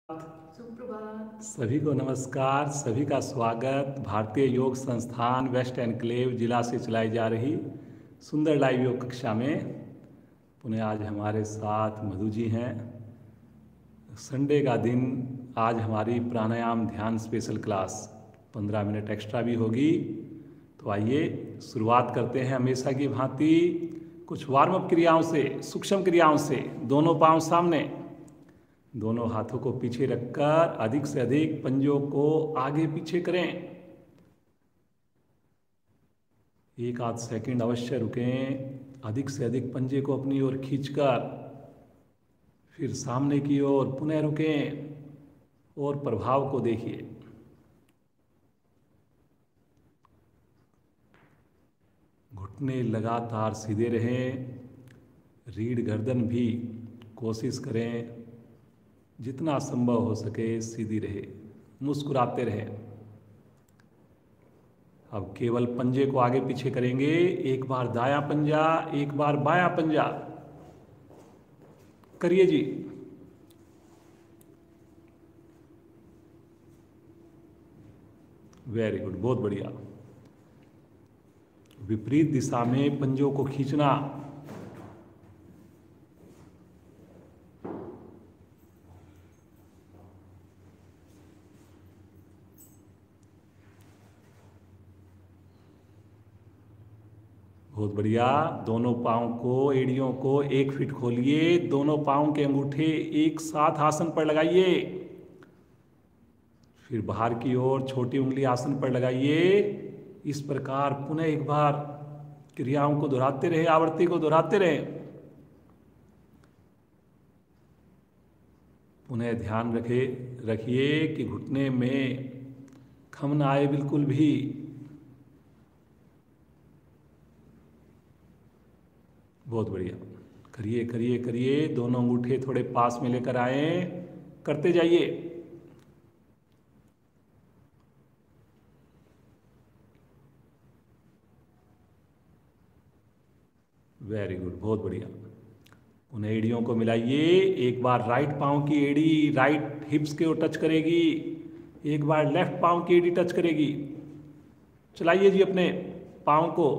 सुप्रभात। सभी को नमस्कार। सभी का स्वागत भारतीय योग संस्थान वेस्ट एनक्लेव जिला से चलाई जा रही सुंदर लाइव योग कक्षा में। पुनः आज हमारे साथ मधु जी हैं। संडे का दिन आज हमारी प्राणायाम ध्यान स्पेशल क्लास 15 मिनट एक्स्ट्रा भी होगी। तो आइए शुरुआत करते हैं हमेशा की भांति कुछ वार्म अप क्रियाओं से, सूक्ष्म क्रियाओं से। दोनों पांव सामने, दोनों हाथों को पीछे रखकर अधिक से अधिक पंजों को आगे पीछे करें। एक आध सेकंड अवश्य रुकें। अधिक से अधिक पंजे को अपनी ओर खींचकर फिर सामने की ओर पुनः रुकें और प्रभाव को देखिए। घुटने लगातार सीधे रहें। रीढ़ गर्दन भी कोशिश करें जितना संभव हो सके सीधी रहे। मुस्कुराते रहे। अब केवल पंजे को आगे पीछे करेंगे। एक बार दायां पंजा, एक बार बायां पंजा। करिए जी। वेरी गुड, बहुत बढ़िया। विपरीत दिशा में पंजों को खींचना। बहुत बढ़िया। दोनों पांव को, एड़ियों को 1 फीट खोलिए। दोनों पांव के अंगूठे एक साथ आसन पर लगाइए। फिर बाहर की ओर छोटी उंगली आसन पर लगाइए। इस प्रकार पुनः एक बार क्रियाओं को दोहराते रहे, आवृत्ति को दोहराते रहे। पुनः ध्यान रखिए कि घुटने में खम ना आए बिल्कुल भी। बहुत बढ़िया। करिए करिए करिए। दोनों अंगूठे थोड़े पास में लेकर आए। करते जाइए। वेरी गुड, बहुत बढ़िया। उन एड़ियों को मिलाइए। एक बार राइट पांव की एड़ी राइट हिप्स के ओर टच करेगी। एक बार लेफ्ट पांव की एड़ी टच करेगी। चलाइए जी अपने पांव को।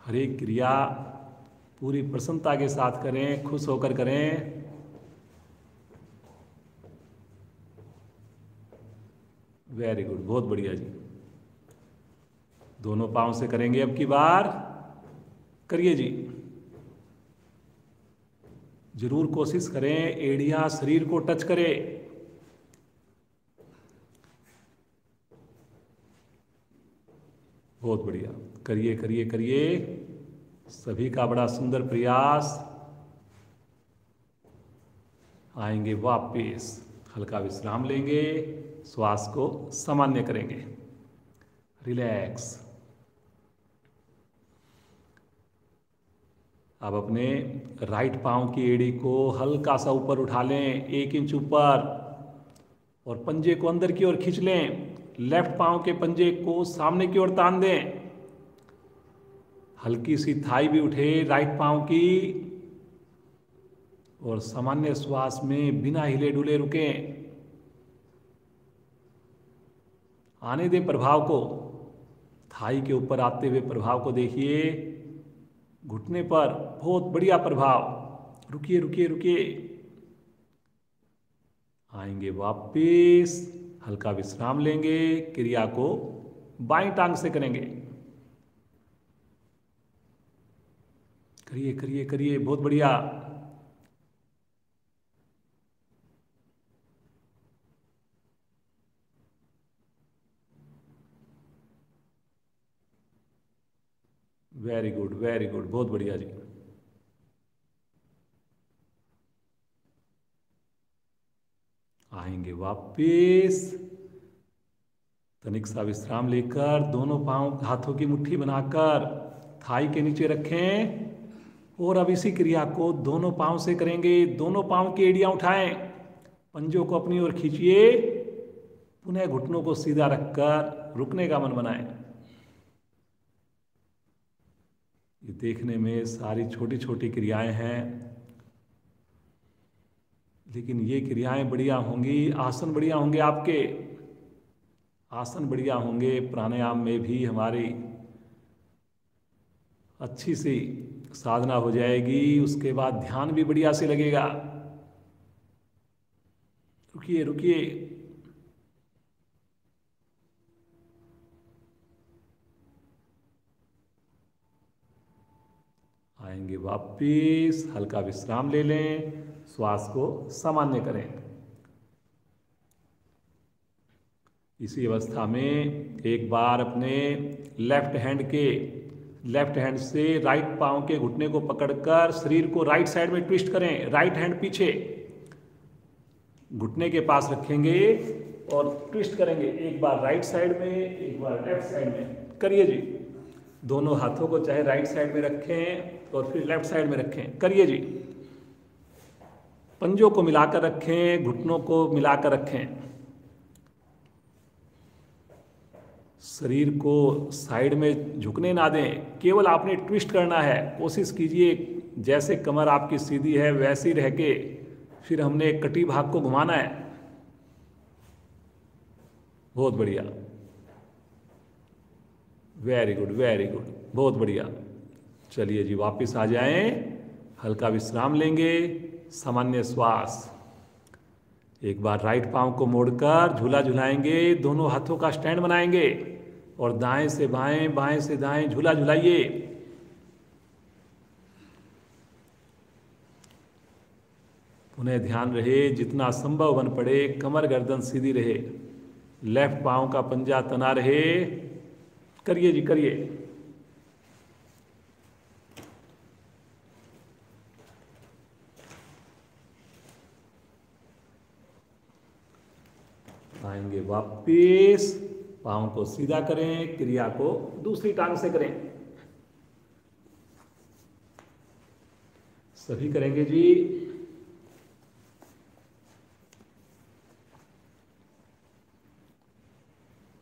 हर एक क्रिया पूरी प्रसन्नता के साथ करें, खुश होकर करें। वेरी गुड, बहुत बढ़िया जी। दोनों पांव से करेंगे अब की बार। करिए जी। जरूर कोशिश करें एड़ियां शरीर को टच करे। बहुत बढ़िया। करिए करिए करिए। सभी का बड़ा सुंदर प्रयास। आएंगे वापिस। हल्का विश्राम लेंगे। श्वास को सामान्य करेंगे। रिलैक्स। अब अपने राइट पांव की एड़ी को हल्का सा ऊपर उठा लें, 1 इंच ऊपर, और पंजे को अंदर की ओर खींच लें। लेफ्ट पांव के पंजे को सामने की ओर तान दें। हल्की सी थाई भी उठे राइट पांव की, और सामान्य श्वास में बिना हिले डुले रुकें। आने दें प्रभाव को। थाई के ऊपर आते हुए प्रभाव को देखिए। घुटने पर बहुत बढ़िया प्रभाव। रुकिए रुकिए रुकिए। आएंगे वापिस। हल्का विश्राम लेंगे। क्रिया को बाईं टांग से करेंगे। करिए करिए करिए। बहुत बढ़िया। वेरी गुड, वेरी गुड, बहुत बढ़िया जी। आएंगे वापिस। तनिक सा विश्राम लेकर दोनों पांव हाथों की मुट्ठी बनाकर थाई के नीचे रखें, और अब इसी क्रिया को दोनों पांव से करेंगे। दोनों पांव की एड़ियां उठाएं। पंजों को अपनी ओर खींचिए। पुनः घुटनों को सीधा रखकर रुकने का मन बनाएं। ये देखने में सारी छोटी छोटी क्रियाएं हैं, लेकिन ये क्रियाएं बढ़िया होंगी, आसन बढ़िया होंगे आपके, आसन बढ़िया होंगे, प्राणायाम में भी हमारी अच्छी सी साधना हो जाएगी। उसके बाद ध्यान भी बढ़िया से लगेगा। रुकिए रुकिए, आएंगे वापिस, हल्का विश्राम ले लें, श्वास को सामान्य करें। इसी अवस्था में एक बार अपने लेफ्ट हैंड से राइट पांव के घुटने को पकड़कर शरीर को राइट साइड में ट्विस्ट करें। राइट हैंड पीछे घुटने के पास रखेंगे और ट्विस्ट करेंगे, एक बार राइट साइड में, एक बार लेफ्ट साइड में। करिए जी, दोनों हाथों को चाहे राइट साइड में रखें और फिर लेफ्ट साइड में रखें। करिए जी, पंजों को मिलाकर रखें, घुटनों को मिलाकर रखें। शरीर को साइड में झुकने ना दें, केवल आपने ट्विस्ट करना है। कोशिश कीजिए जैसे कमर आपकी सीधी है वैसी रह के फिर हमने कटी भाग को घुमाना है। बहुत बढ़िया, वेरी गुड वेरी गुड, बहुत बढ़िया। चलिए जी, वापस आ जाएं, हल्का विश्राम लेंगे, सामान्य श्वास। एक बार राइट पांव को मोड़कर झूला झुलाएंगे, दोनों हाथों का स्टैंड बनाएंगे और दाएं से बाएं, बाएं से दाएं झूला झुलाइए। पुनः ध्यान रहे, जितना संभव बन पड़े कमर गर्दन सीधी रहे, लेफ्ट पांव का पंजा तना रहे। करिए जी करिए। आएंगे वापिस, पांव को सीधा करें, क्रिया को दूसरी टांग से करें। सभी करेंगे जी।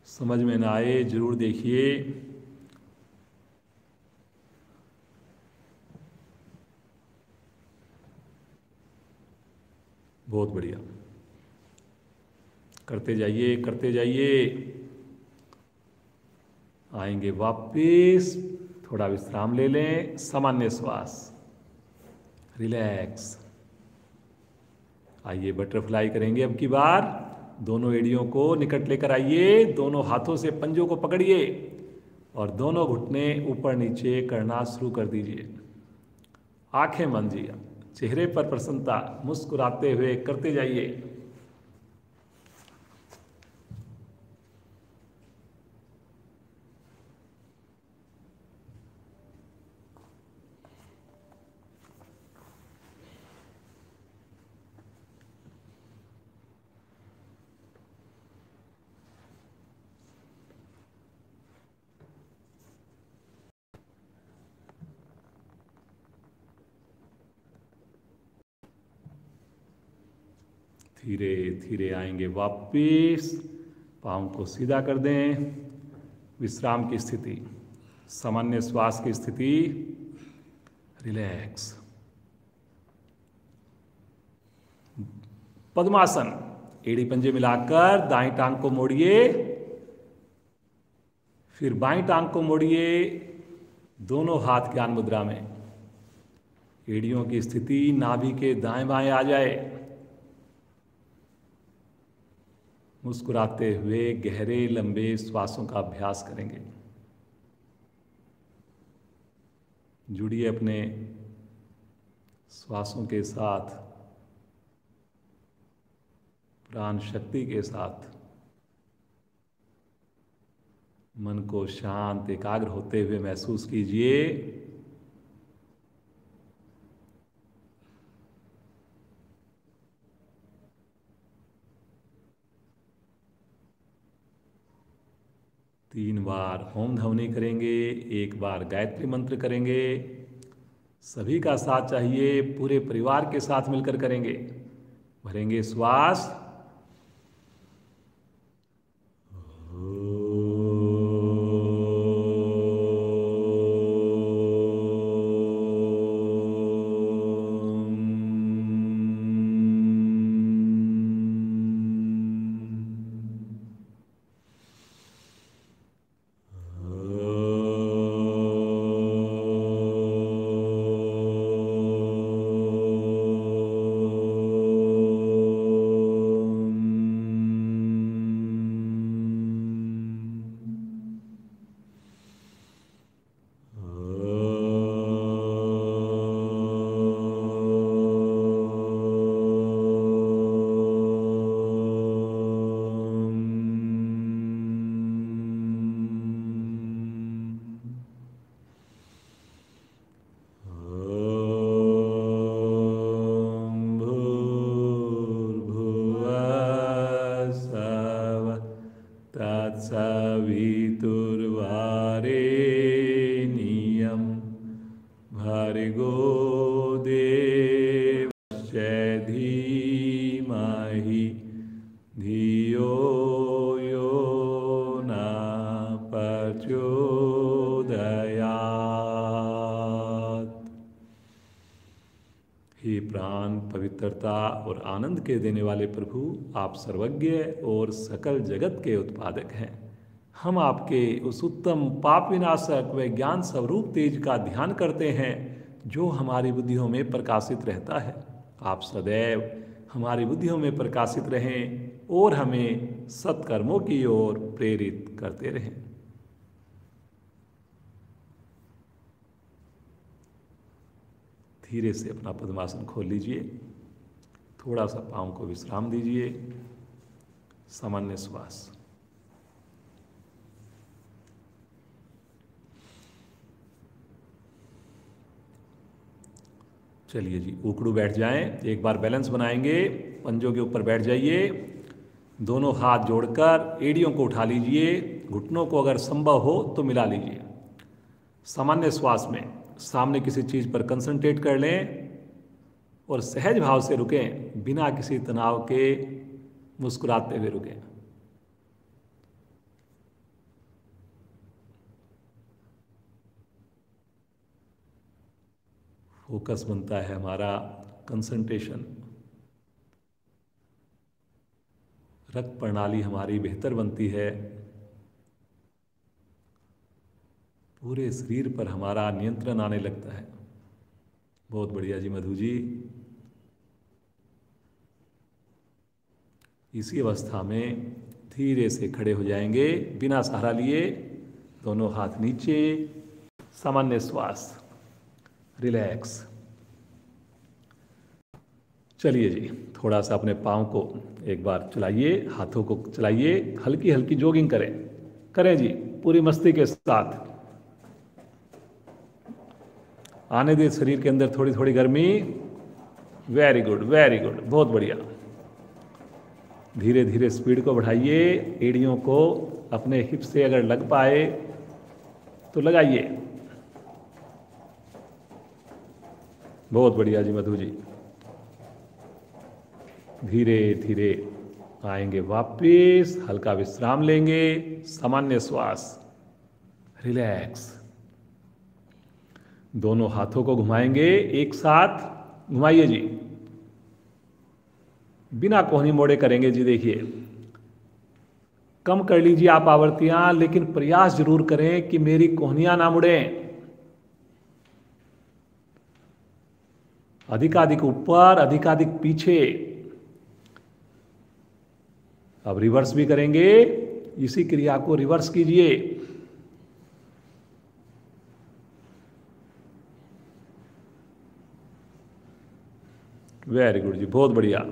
समझ में ना आए जरूर देखिए। बहुत बढ़िया, करते जाइए करते जाइए। आएंगे वापिस, थोड़ा विश्राम ले लें, सामान्य श्वास, रिलैक्स। आइए बटरफ्लाई करेंगे अब की बार। दोनों एड़ियों को निकट लेकर आइए, दोनों हाथों से पंजों को पकड़िए और दोनों घुटने ऊपर नीचे करना शुरू कर दीजिए। आंखें बंद जी, चेहरे पर प्रसन्नता, मुस्कुराते हुए करते जाइए। धीरे धीरे आएंगे वापिस, पाँव को सीधा कर दें, विश्राम की स्थिति, सामान्य श्वास की स्थिति, रिलैक्स। पद्मासन, एड़ी पंजे मिलाकर दाएं टांग को मोड़िए, फिर बाएं टांग को मोड़िए, दोनों हाथ ज्ञान मुद्रा में। एड़ियों की स्थिति नाभि के दाएं बाएं आ जाए। मुस्कुराते हुए गहरे लंबे श्वासों का अभ्यास करेंगे। जुड़िए अपने श्वासों के साथ, प्राण शक्ति के साथ। मन को शांत एकाग्र होते हुए महसूस कीजिए। तीन बार ओम ध्वनि करेंगे, एक बार गायत्री मंत्र करेंगे। सभी का साथ चाहिए, पूरे परिवार के साथ मिलकर करेंगे। भरेंगे श्वास, धीमहि धियो यो न प्रचोदयात्। हे प्राण पवित्रता और आनंद के देने वाले प्रभु, आप सर्वज्ञ और सकल जगत के उत्पादक हैं। हम आपके उस उत्तम पाप विनाशक व ज्ञान स्वरूप तेज का ध्यान करते हैं जो हमारी बुद्धियों में प्रकाशित रहता है। आप सदैव हमारी बुद्धियों में प्रकाशित रहें और हमें सत्कर्मों की ओर प्रेरित करते रहें। धीरे से अपना पद्मासन खोल लीजिए, थोड़ा सा पाँव को विश्राम दीजिए, सामान्य श्वास। चलिए जी, उकड़ू बैठ जाएं। एक बार बैलेंस बनाएंगे, पंजों के ऊपर बैठ जाइए, दोनों हाथ जोड़कर एड़ियों को उठा लीजिए, घुटनों को अगर संभव हो तो मिला लीजिए। सामान्य श्वास में सामने किसी चीज़ पर कंसंट्रेट कर लें और सहज भाव से रुकें, बिना किसी तनाव के मुस्कुराते हुए रुकें। फोकस बनता है हमारा कंसंट्रेशन, रक्त प्रणाली हमारी बेहतर बनती है, पूरे शरीर पर हमारा नियंत्रण आने लगता है। बहुत बढ़िया जी मधु जी। इसी अवस्था में धीरे से खड़े हो जाएंगे, बिना सहारा लिए, दोनों हाथ नीचे, सामान्य श्वास, रिलैक्स। चलिए जी, थोड़ा सा अपने पाँव को एक बार चलाइए, हाथों को चलाइए, हल्की हल्की जॉगिंग करें, करें जी पूरी मस्ती के साथ। आने दे शरीर के अंदर थोड़ी थोड़ी गर्मी। वेरी गुड, वेरी गुड, बहुत बढ़िया। धीरे धीरे स्पीड को बढ़ाइए, एड़ियों को अपने हिप से अगर लग पाए तो लगाइए। बहुत बढ़िया जी मधु जी। धीरे धीरे आएंगे वापिस, हल्का विश्राम लेंगे, सामान्य श्वास, रिलैक्स। दोनों हाथों को घुमाएंगे, एक साथ घुमाइए जी, बिना कोहनी मोड़े करेंगे जी। देखिए, कम कर लीजिए आप आवृत्तियां, लेकिन प्रयास जरूर करें कि मेरी कोहनियां ना मुड़ें। अधिकाधिक ऊपर, अधिकाधिक पीछे। अब रिवर्स भी करेंगे, इसी क्रिया को रिवर्स कीजिए। वेरी गुड जी, बहुत बढ़िया।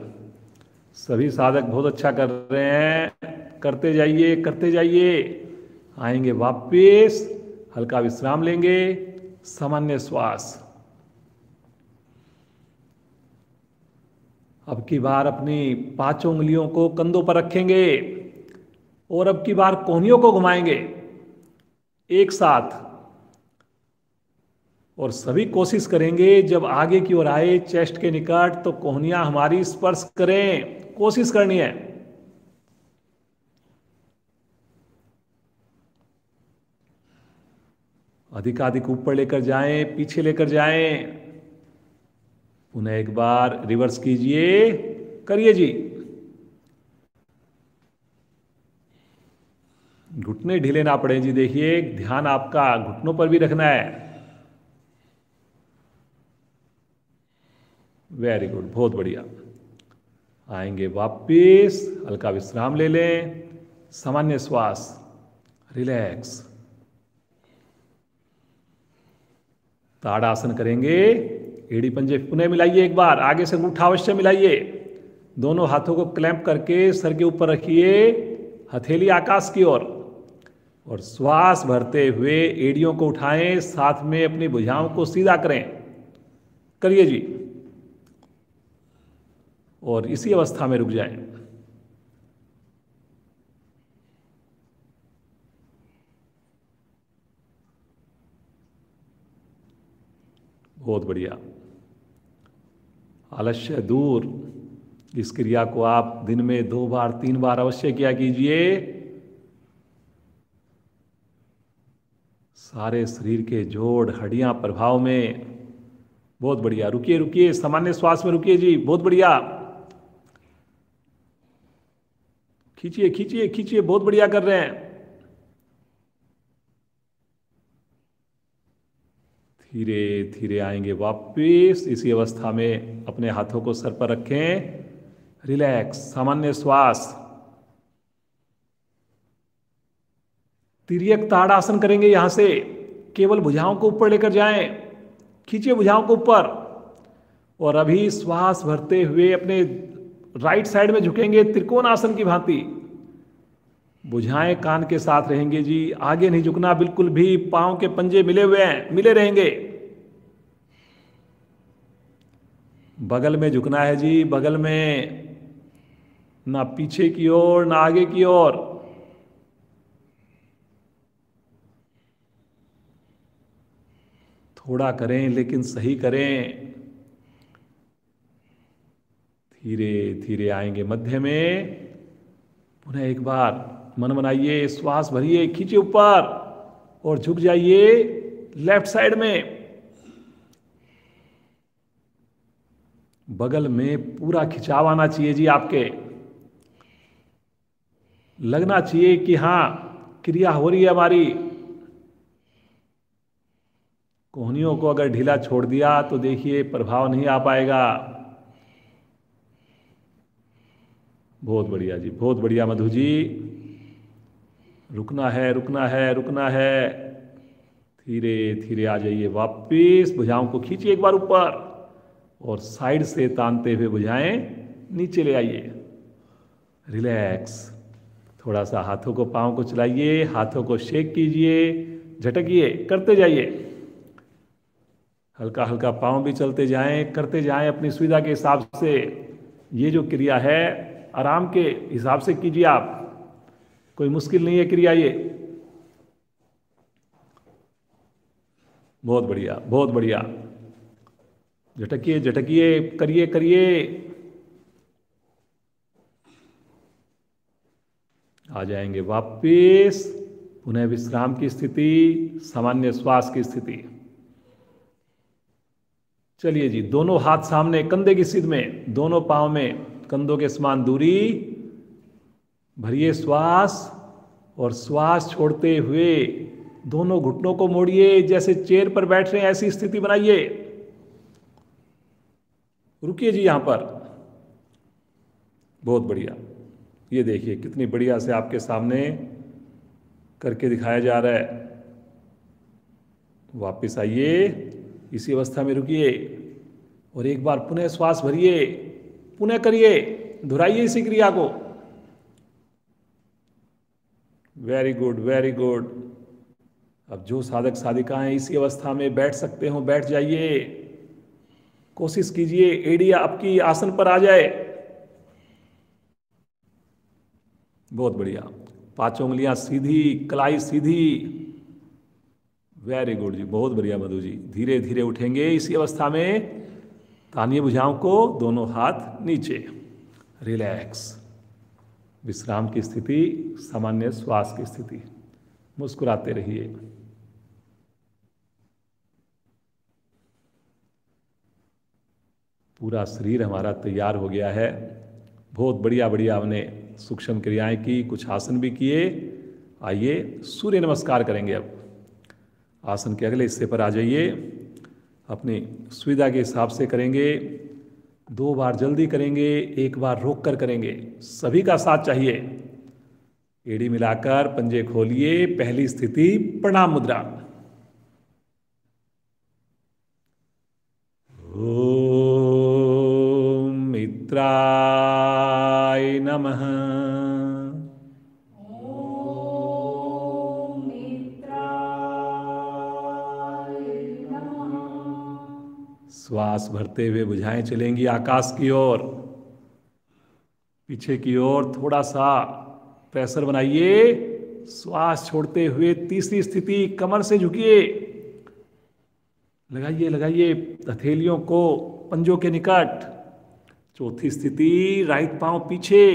सभी साधक बहुत अच्छा कर रहे हैं, करते जाइए, करते जाइए। आएंगे वापिस, हल्का विश्राम लेंगे, सामान्य श्वास। अब की बार अपनी पांचों उंगलियों को कंधों पर रखेंगे और अब की बार कोहनियों को घुमाएंगे एक साथ, और सभी कोशिश करेंगे जब आगे की ओर आए चेस्ट के निकट तो कोहनियां हमारी स्पर्श करें, कोशिश करनी है। अधिकाधिक ऊपर लेकर जाएं, पीछे लेकर जाएं। पुनः एक बार रिवर्स कीजिए, करिए जी। घुटने ढीले ना पड़े जी। देखिए, ध्यान आपका घुटनों पर भी रखना है। वेरी गुड, बहुत बढ़िया। आएंगे वापिस, हल्का विश्राम ले लें, सामान्य श्वास, रिलैक्स। ताड़ासन करेंगे, एड़ी पंजे पुनः मिलाइए एक बार, आगे से अंगूठा अवश्य मिलाइए। दोनों हाथों को क्लैंप करके सर के ऊपर रखिए, हथेली आकाश की ओर, और श्वास भरते हुए एड़ियों को उठाएं, साथ में अपनी भुजाओं को सीधा करें, करिए जी। और इसी अवस्था में रुक जाएं। बहुत बढ़िया। आलस्य दूर। इस क्रिया को आप दिन में 2 बार 3 बार अवश्य किया कीजिए। सारे शरीर के जोड़ हड्डियां प्रभाव में। बहुत बढ़िया, रुकिए रुकिए, सामान्य श्वास में रुकिए जी, बहुत बढ़िया। खींचिए खींचिए खींचिए, बहुत बढ़िया कर रहे हैं। धीरे धीरे आएंगे वापस इसी अवस्था में। अपने हाथों को सर पर रखें, रिलैक्स, सामान्य श्वास। तिर्यक ताड़ासन करेंगे। यहां से केवल भुजाओं को ऊपर लेकर जाएं, खींचिए भुजाओं को ऊपर। और अभी श्वास भरते हुए अपने राइट साइड में झुकेंगे त्रिकोण आसन की भांति। भुजाएं कान के साथ रहेंगे जी, आगे नहीं झुकना बिल्कुल भी। पांव के पंजे मिले हुए हैं, मिले रहेंगे। बगल में झुकना है जी, बगल में, ना पीछे की ओर ना आगे की ओर। थोड़ा करें लेकिन सही करें। धीरे धीरे आएंगे मध्य में। पुनः एक बार मन बनाइए, श्वास भरिए, खींचिए ऊपर और झुक जाइए लेफ्ट साइड में। बगल में पूरा खिंचाव आना चाहिए जी आपके। लगना चाहिए कि हां क्रिया हो रही है हमारी। कोहनियों को अगर ढीला छोड़ दिया तो देखिए प्रभाव नहीं आ पाएगा। बहुत बढ़िया जी, बहुत बढ़िया मधु जी। रुकना है रुकना है रुकना है। धीरे धीरे आ जाइए वापिस। भुजाओं को खींचिए एक बार ऊपर और साइड से तानते हुए भुजाएं नीचे ले आइए। रिलैक्स। थोड़ा सा हाथों को, पांव को चलाइए, हाथों को शेक कीजिए, झटकिए, करते जाइए। हल्का हल्का पांव भी चलते जाएं, करते जाएं अपनी सुविधा के हिसाब से। ये जो क्रिया है आराम के हिसाब से कीजिए आप, कोई मुश्किल नहीं है क्रिया ये। बहुत बढ़िया बहुत बढ़िया। झटकिए झटकिए, करिए करिए। आ जाएंगे वापिस पुनः विश्राम की स्थिति, सामान्य श्वास की स्थिति। चलिए जी, दोनों हाथ सामने कंधे की सीध में, दोनों पांव में कंधों के समान दूरी। भरिए श्वास और श्वास छोड़ते हुए दोनों घुटनों को मोड़िए, जैसे चेयर पर बैठ रहे हैं ऐसी स्थिति बनाइए। रुकिए जी यहां पर। बहुत बढ़िया। ये देखिए कितनी बढ़िया से आपके सामने करके दिखाया जा रहा है। वापिस आइए, इसी अवस्था में रुकिए और एक बार पुनः श्वास भरिए, पुनः करिए, दोहराइए इसी क्रिया को। Very good very good. अब जो साधक साधिकाएं इसी अवस्था में बैठ सकते हो बैठ जाइए। कोशिश कीजिए एड़ी आपकी आसन पर आ जाए। बहुत बढ़िया। पांचों उंगलियां सीधी, कलाई सीधी। वेरी गुड जी, बहुत बढ़िया मधु जी। धीरे धीरे उठेंगे इसी अवस्था में। तानिए भुजाओं को, दोनों हाथ नीचे। रिलैक्स, विश्राम की स्थिति, सामान्य श्वास की स्थिति। मुस्कुराते रहिए। पूरा शरीर हमारा तैयार हो गया है। बहुत बढ़िया बढ़िया हमने सूक्ष्म क्रियाएं की, कुछ आसन भी किए। आइए सूर्य नमस्कार करेंगे। अब आसन के अगले हिस्से पर आ जाइए। अपनी सुविधा के हिसाब से करेंगे। 2 बार जल्दी करेंगे, 1 बार रोक कर करेंगे। सभी का साथ चाहिए। एड़ी मिलाकर पंजे खोलिए। पहली स्थिति प्रणाम मुद्रा। ओम मित्राय नमः। श्वास भरते हुए भुजाएं चलेंगी आकाश की ओर, पीछे की ओर। थोड़ा सा प्रेशर बनाइए। श्वास छोड़ते हुए तीसरी स्थिति, कमर से झुकिए। लगाइए लगाइए हथेलियों को पंजों के निकट। चौथी स्थिति, राइट पांव पीछे,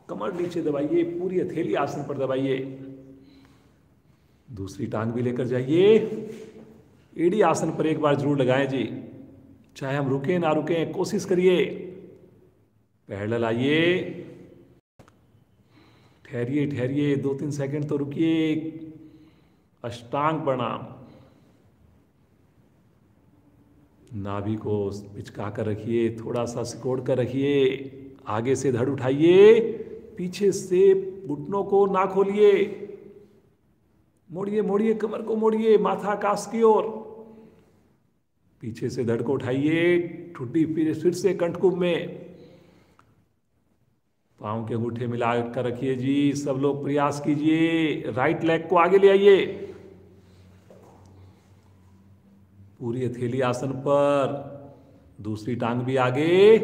कमर नीचे दबाइए, पूरी हथेली आसन पर दबाइए, दूसरी टांग भी लेकर जाइए, एड़ी आसन पर एक बार जरूर लगाएं जी, चाहे हम रुके ना रुके कोशिश करिए। पैरेलल आइए, ठहरिए ठहरिए 2-3 सेकंड तो रुकिए। अष्टांग प्रणाम, नाभि को पिचका कर रखिए, थोड़ा सा सिकोड़ कर रखिए, आगे से धड़ उठाइए, पीछे से घुटनों को ना खोलिए, मोड़िए मोड़िए, कमर को मोड़िए, माथा आकाश की ओर, पीछे से धड़ को उठाइए, ठुड्डी फिर से कंठकुंभ में, पांव के अंगूठे मिला कर रखिए जी। सब लोग प्रयास कीजिए, राइट लेग को आगे ले आइए, पूरी हथेली आसन पर, दूसरी टांग भी आगे,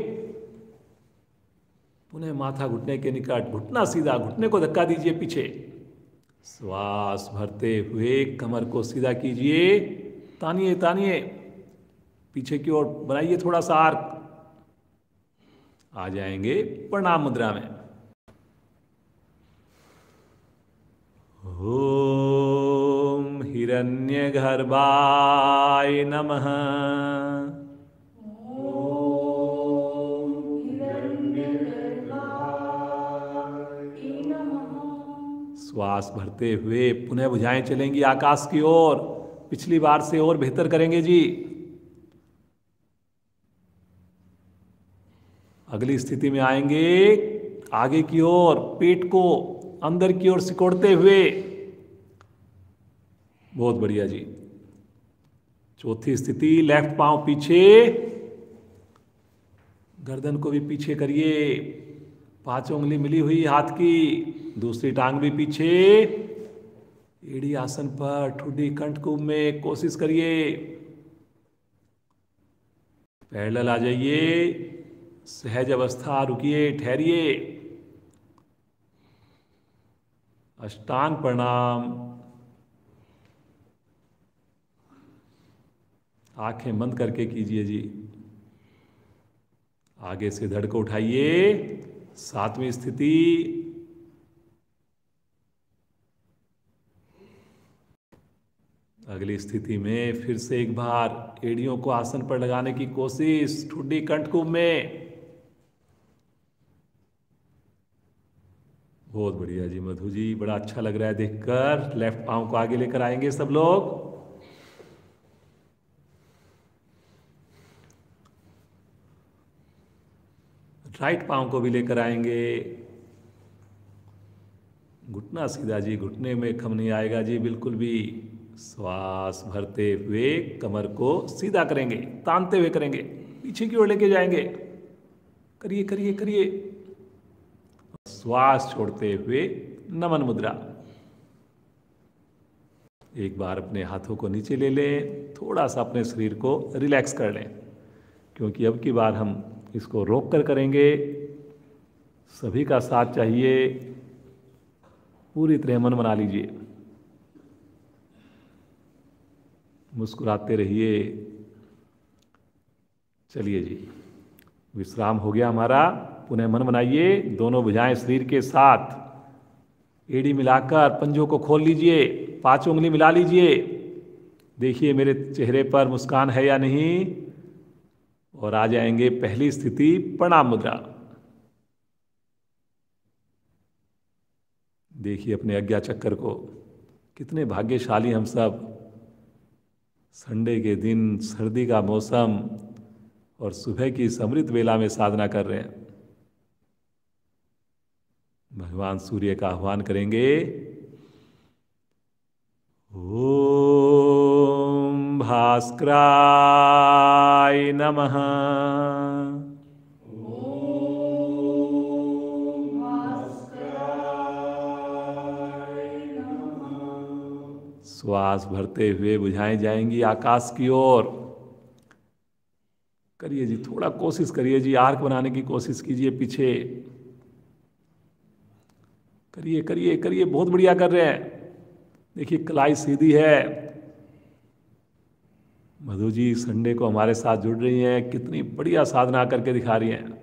पुनः माथा घुटने के निकट, घुटना सीधा, घुटने को धक्का दीजिए पीछे, श्वास भरते हुए कमर को सीधा कीजिए, तानिए तानिए, पीछे की ओर बनाइए थोड़ा सा आर्क, आ जाएंगे प्रणाम मुद्रा में। ओम हिरण्यगर्भाय नमः। श्वास भरते हुए पुनः भुजाएं चलेंगी आकाश की ओर, पिछली बार से और बेहतर करेंगे जी। अगली स्थिति में आएंगे, आगे की ओर, पेट को अंदर की ओर सिकोड़ते हुए, बहुत बढ़िया जी। चौथी स्थिति, लेफ्ट पांव पीछे, गर्दन को भी पीछे करिए, पांचों उंगली मिली हुई हाथ की, दूसरी टांग भी पीछे, एड़ी आसन पर, ठुड्डी कंठकुंभ में, कोशिश करिए। पैरेलल आ जाइए, सहज अवस्था, रुकिए ठहरिए, अष्टांग प्रणाम, आंखें बंद करके कीजिए जी। आगे से धड़ को उठाइए, सातवीं स्थिति, अगली स्थिति में फिर से एक बार एड़ियों को आसन पर लगाने की कोशिश, ठुड्डी कंठकुंभ में, बहुत बढ़िया जी मधु जी, बड़ा अच्छा लग रहा है देखकर। लेफ्ट पांव को आगे लेकर आएंगे सब लोग, राइट पांव को भी लेकर आएंगे, घुटना सीधा जी, घुटने में खम नहीं आएगा जी बिल्कुल भी। श्वास भरते हुए कमर को सीधा करेंगे, तानते हुए करेंगे, पीछे की ओर लेके जाएंगे, करिए करिए करिए, श्वास छोड़ते हुए नमन मुद्रा। एक बार अपने हाथों को नीचे ले लें, थोड़ा सा अपने शरीर को रिलैक्स कर लें, क्योंकि अब की बार हम इसको रोक कर करेंगे। सभी का साथ चाहिए, पूरी तरह मन बना लीजिए, मुस्कुराते रहिए। चलिए जी, विश्राम हो गया हमारा, पुनः मन बनाइए, दोनों भुजाएं शरीर के साथ, एड़ी मिलाकर पंजों को खोल लीजिए, पांचों उंगली मिला लीजिए, देखिए मेरे चेहरे पर मुस्कान है या नहीं, और आ जाएंगे पहली स्थिति, प्रणाम मुद्रा। देखिए अपने आज्ञा चक्र को, कितने भाग्यशाली हम सब, संडे के दिन, सर्दी का मौसम, और सुबह की समृद्ध वेला में साधना कर रहे हैं। भगवान सूर्य का आह्वान करेंगे, ओम भास्कराय नमः। श्वास भरते हुए बुझाई जाएंगी आकाश की ओर, करिए जी, थोड़ा कोशिश करिए जी, आर्क बनाने की कोशिश कीजिए पीछे, करिए करिए करिए, बहुत बढ़िया कर रहे हैं। देखिए कलाई सीधी है, मधु जी संडे को हमारे साथ जुड़ रही हैं, कितनी बढ़िया साधना करके दिखा रही हैं।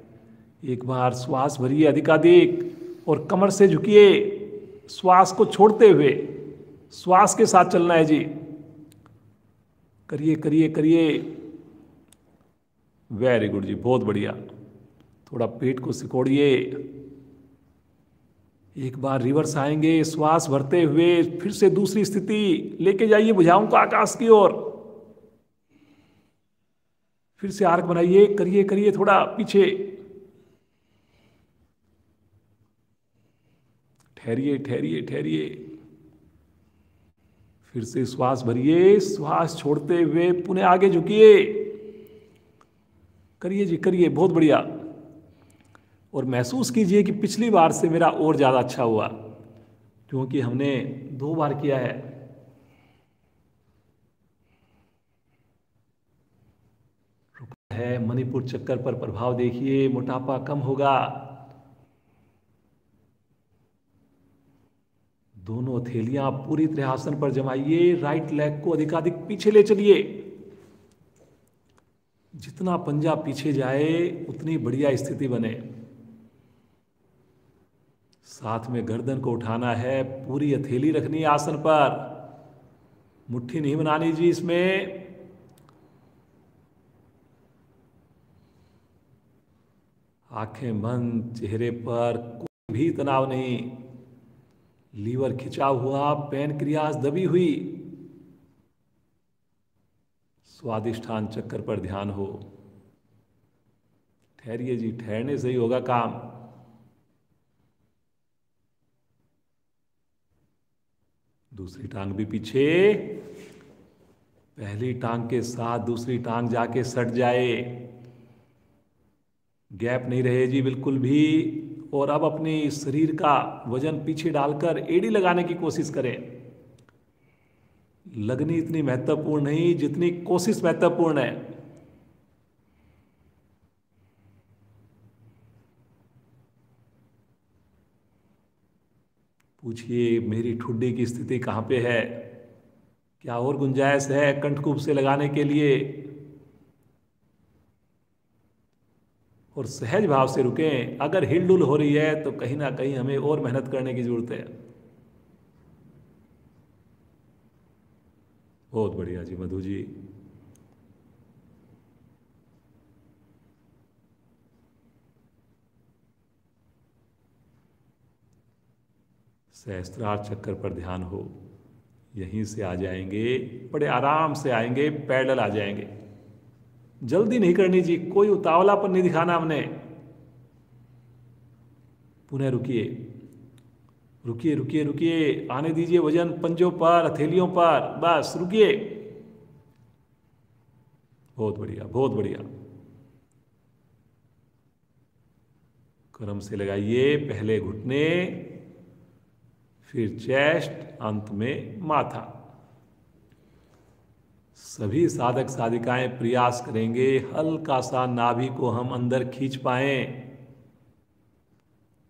एक बार श्वास भरिए अधिकाधिक और कमर से झुकिए, श्वास को छोड़ते हुए श्वास के साथ चलना है जी। करिए करिए करिए, वेरी गुड जी, बहुत बढ़िया। थोड़ा पेट को सिकोड़िए। एक बार रिवर्स आएंगे, श्वास भरते हुए फिर से दूसरी स्थिति लेके जाइए भुजाओं को आकाश की ओर। फिर से आर्क बनाइए, करिए करिए थोड़ा पीछे। ठहरिए ठहरिए ठहरिए। फिर से श्वास भरिए, श्वास छोड़ते हुए पुनः आगे झुकिए। करिए जी करिए, बहुत बढ़िया। और महसूस कीजिए कि पिछली बार से मेरा और ज्यादा अच्छा हुआ, क्योंकि हमने 2 बार किया है। मणिपुर चक्कर पर प्रभाव देखिए, मोटापा कम होगा। दोनों हथेलियां पूरी तरह आसन पर जमाइए, राइट लेग को अधिकाधिक पीछे ले चलिए। जितना पंजा पीछे जाए उतनी बढ़िया स्थिति बने। साथ में गर्दन को उठाना है, पूरी हथेली रखनी है आसन पर, मुट्ठी नहीं बनानी जी इसमें। आंखें बंद, चेहरे पर कोई भी तनाव नहीं, लीवर खिंचा हुआ, पैनक्रियाज दबी हुई। स्वादिष्ठान चक्कर पर ध्यान हो। ठहरिए जी, ठहरने से ही होगा काम। दूसरी टांग भी पीछे, पहली टांग के साथ दूसरी टांग जाके सट जाए, गैप नहीं रहे जी बिल्कुल भी। और अब अपनी शरीर का वजन पीछे डालकर एड़ी लगाने की कोशिश करें। लगनी इतनी महत्वपूर्ण नहीं जितनी कोशिश महत्वपूर्ण है। पूछिए मेरी ठुड्डी की स्थिति कहां पे है, क्या और गुंजाइश है कंठकूप से लगाने के लिए। और सहज भाव से रुकें। अगर हिलडुल हो रही है तो कहीं ना कहीं हमें और मेहनत करने की जरूरत है। बहुत बढ़िया जी मधु जी। सहस्त्रार चक्कर पर ध्यान हो। यहीं से आ जाएंगे, बड़े आराम से आएंगे, पैडल आ जाएंगे। जल्दी नहीं करनी जी, कोई उतावलापन नहीं दिखाना हमने। पुनः रुकिए रुकिए रुकिए रुकिए, आने दीजिए वजन पंजों पर, हथेलियों पर, बस रुकिए। बहुत बढ़िया बहुत बढ़िया। क्रम से लगाइए, पहले घुटने, फिर चेस्ट, अंत में माथा। सभी साधक साधिकाएं प्रयास करेंगे हल्का सा नाभि को हम अंदर खींच पाएं,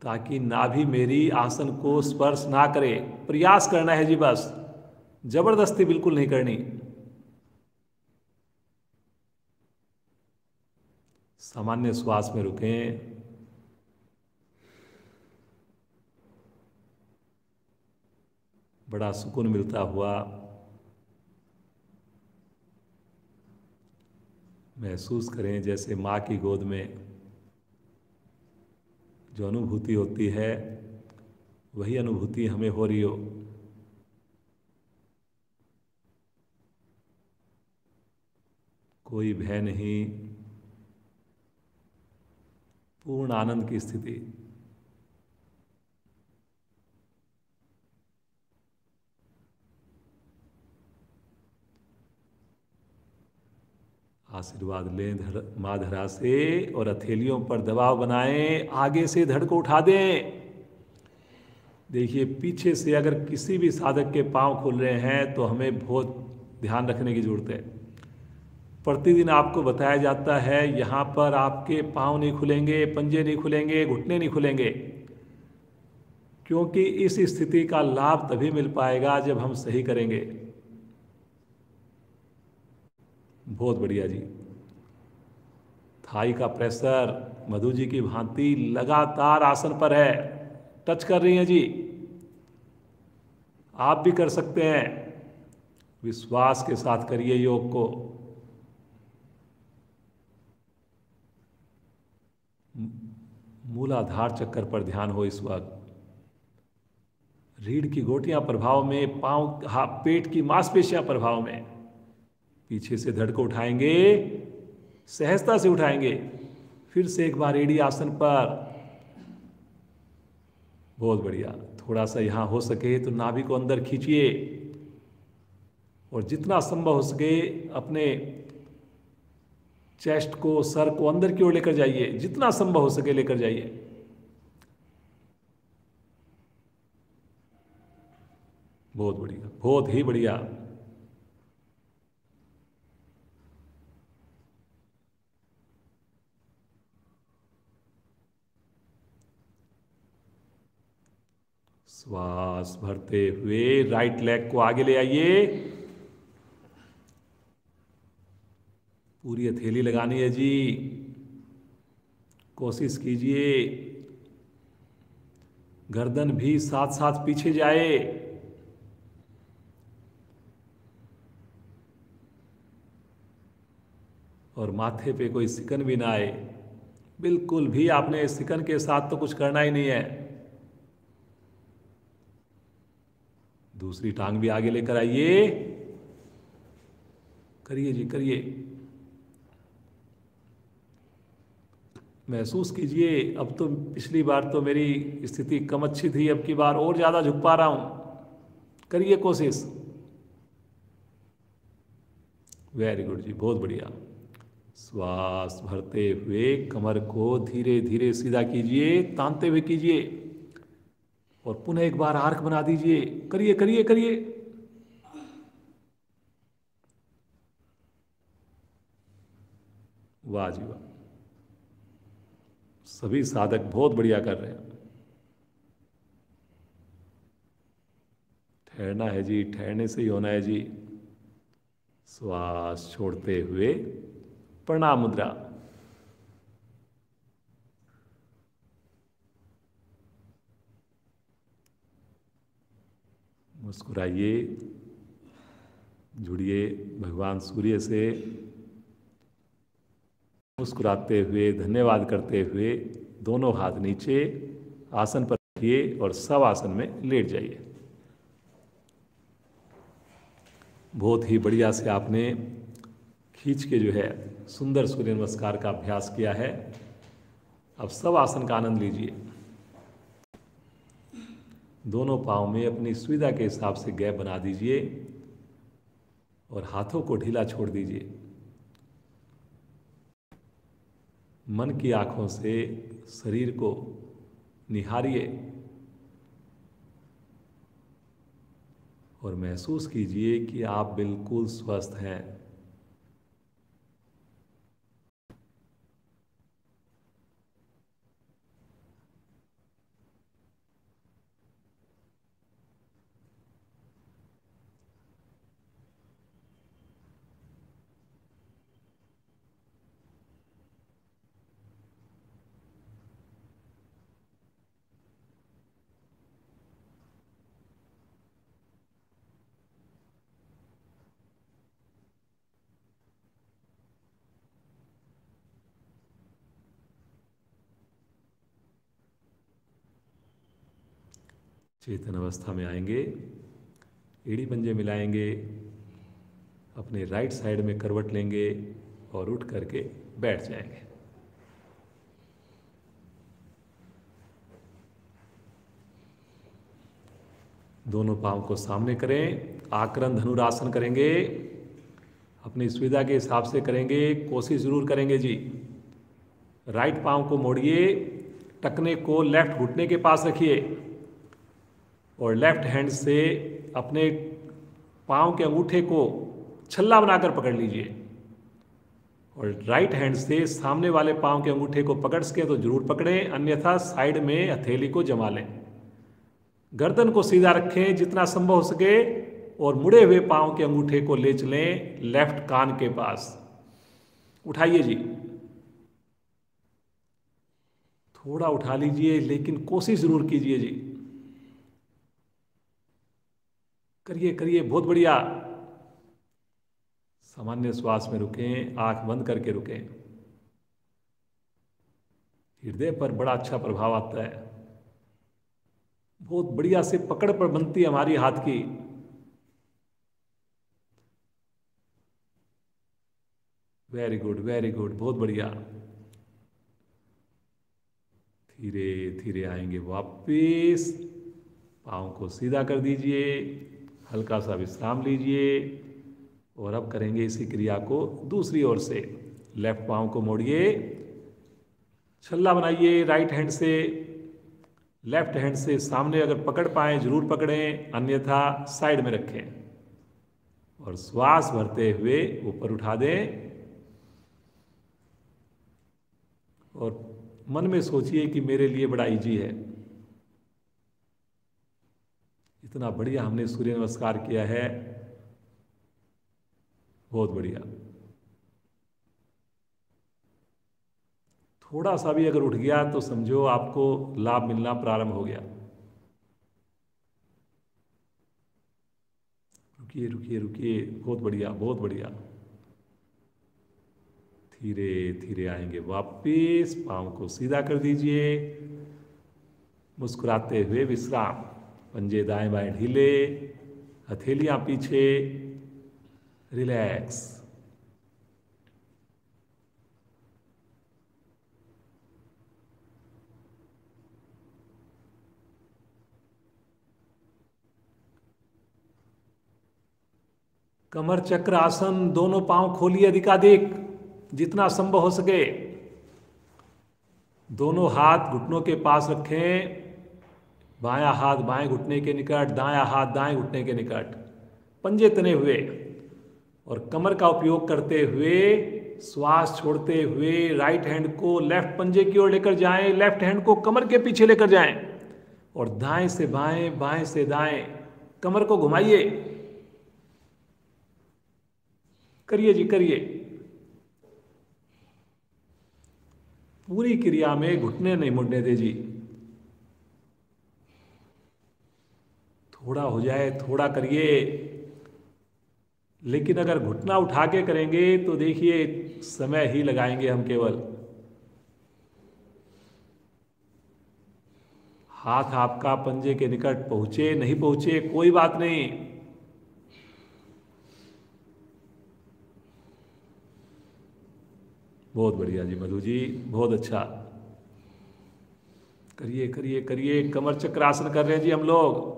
ताकि नाभि मेरी आसन को स्पर्श ना करे। प्रयास करना है जी बस, जबरदस्ती बिल्कुल नहीं करनी। सामान्य श्वास में रुकें। बड़ा सुकून मिलता हुआ महसूस करें, जैसे माँ की गोद में जो अनुभूति होती है वही अनुभूति हमें हो रही हो। कोई भय नहीं, पूर्ण आनंद की स्थिति। आशीर्वाद लें माँ धरा से और हथेलियों पर दबाव बनाएं, आगे से धड़ को उठा दें। देखिए पीछे से अगर किसी भी साधक के पांव खुल रहे हैं तो हमें बहुत ध्यान रखने की जरूरत है। प्रतिदिन आपको बताया जाता है यहाँ पर आपके पांव नहीं खुलेंगे, पंजे नहीं खुलेंगे, घुटने नहीं खुलेंगे, क्योंकि इस स्थिति का लाभ तभी मिल पाएगा जब हम सही करेंगे। बहुत बढ़िया जी। थाई का प्रेशर मधु जी की भांति लगातार आसन पर है, टच कर रही हैं जी। आप भी कर सकते हैं, विश्वास के साथ करिए योग को। मूलाधार चक्कर पर ध्यान हो इस वक्त। रीढ़ की गोटियां प्रभाव में, पांव पेट की मांसपेशियां प्रभाव में। पीछे से धड़ को उठाएंगे, सहजता से उठाएंगे। फिर से एक बार एड़ी आसन पर। बहुत बढ़िया। थोड़ा सा यहां हो सके तो नाभि को अंदर खींचिए और जितना संभव हो सके अपने चेस्ट को, सर को अंदर की ओर लेकर जाइए, जितना संभव हो सके लेकर जाइए। बहुत बढ़िया, बहुत ही बढ़िया। श्वास भरते हुए राइट लेग को आगे ले आइए। पूरी हथेली लगानी है जी, कोशिश कीजिए। गर्दन भी साथ साथ पीछे जाए। और माथे पे कोई सिकन भी ना आए। बिल्कुल भी आपने सिकन के साथ तो कुछ करना ही नहीं है। दूसरी टांग भी आगे लेकर आइए। करिए जी, करिए। महसूस कीजिए। अब तो पिछली बार तो मेरी स्थिति कम अच्छी थी, अब की बार और ज्यादा झुक पा रहा हूं। करिए कोशिश। वेरी गुड जी, बहुत बढ़िया। श्वास भरते हुए कमर को धीरे धीरे सीधा कीजिए, तानते हुए कीजिए और पुनः एक बार आर्क बना दीजिए। करिए करिए करिए। वाह जी वाह, सभी साधक बहुत बढ़िया कर रहे हैं। ठहरना है जी, ठहरने से ही होना है जी। श्वास छोड़ते हुए प्रणाम मुद्रा। मुस्कुराइए, जुड़िए भगवान सूर्य से। मुस्कुराते हुए, धन्यवाद करते हुए दोनों हाथ नीचे आसन पर रखिए और सब आसन में लेट जाइए। बहुत ही बढ़िया से आपने खींच के जो है सुंदर सूर्य नमस्कार का अभ्यास किया है। अब सब आसन का आनंद लीजिए। दोनों पांव में अपनी सुविधा के हिसाब से गैप बना दीजिए और हाथों को ढीला छोड़ दीजिए। मन की आंखों से शरीर को निहारिए और महसूस कीजिए कि आप बिल्कुल स्वस्थ हैं। चेतन अवस्था में आएंगे, एड़ी पंजे मिलाएंगे, अपने राइट साइड में करवट लेंगे और उठ करके बैठ जाएंगे। दोनों पांव को सामने करें, आकरण धनुरासन करेंगे। अपनी सुविधा के हिसाब से करेंगे, कोशिश जरूर करेंगे जी। राइट पांव को मोड़िए, टखने को लेफ्ट घुटने के पास रखिए और लेफ्ट हैंड से अपने पांव के अंगूठे को छल्ला बनाकर पकड़ लीजिए और राइट हैंड से सामने वाले पांव के अंगूठे को पकड़ सके तो जरूर पकड़ें, अन्यथा साइड में हथेली को जमा लें। गर्दन को सीधा रखें जितना संभव हो सके। और मुड़े हुए पांव के अंगूठे को ले चलें लेफ्ट कान के पास। उठाइए जी, थोड़ा उठा लीजिए, लेकिन कोशिश जरूर कीजिए जी। करिए करिए, बहुत बढ़िया। सामान्य श्वास में रुकें, आंख बंद करके रुकें। हृदय पर बड़ा अच्छा प्रभाव आता है। बहुत बढ़िया से पकड़ पर बनती है हमारी हाथ की। वेरी गुड वेरी गुड, बहुत बढ़िया। धीरे धीरे आएंगे वापिस। पाँव को सीधा कर दीजिए, हल्का सा विश्राम लीजिए। और अब करेंगे इसी क्रिया को दूसरी ओर से। लेफ्ट पाँव को मोड़िए, छल्ला बनाइए राइट हैंड से। लेफ्ट हैंड से सामने अगर पकड़ पाए जरूर पकड़ें, अन्यथा साइड में रखें। और श्वास भरते हुए ऊपर उठा दें। और मन में सोचिए कि मेरे लिए बड़ा इजी है। इतना बढ़िया हमने सूर्य नमस्कार किया है, बहुत बढ़िया। थोड़ा सा भी अगर उठ गया तो समझो आपको लाभ मिलना प्रारंभ हो गया। रुकिए रुकिए रुकिए, बहुत बढ़िया बहुत बढ़िया। धीरे धीरे आएंगे वापिस, पाँव को सीधा कर दीजिए। मुस्कुराते हुए विश्राम। पंजे दाएं बाएं ढीले, हथेलियां पीछे, रिलैक्स। कमर चक्र आसन, दोनों पांव खोलिए अधिकाधिक जितना संभव हो सके। दोनों हाथ घुटनों के पास रखें। बायां हाथ बाएं घुटने के निकट, दायां हाथ दाएं घुटने के निकट, पंजे तने हुए। और कमर का उपयोग करते हुए श्वास छोड़ते हुए राइट हैंड को लेफ्ट पंजे की ओर लेकर जाएं, लेफ्ट हैंड को कमर के पीछे लेकर जाएं। और दाएं से बाएं, बाएं से दाएं कमर को घुमाइए। करिए जी करिए। पूरी क्रिया में घुटने नहीं मुड़ने दे जी। थोड़ा हो जाए, थोड़ा करिए। लेकिन अगर घुटना उठा के करेंगे तो देखिए समय ही लगाएंगे हम केवल। हाथ आपका पंजे के निकट पहुंचे नहीं पहुंचे कोई बात नहीं। बहुत बढ़िया जी मधु जी, बहुत अच्छा। करिए करिए करिए, कमर चक्रासन कर रहे हैं जी हम लोग।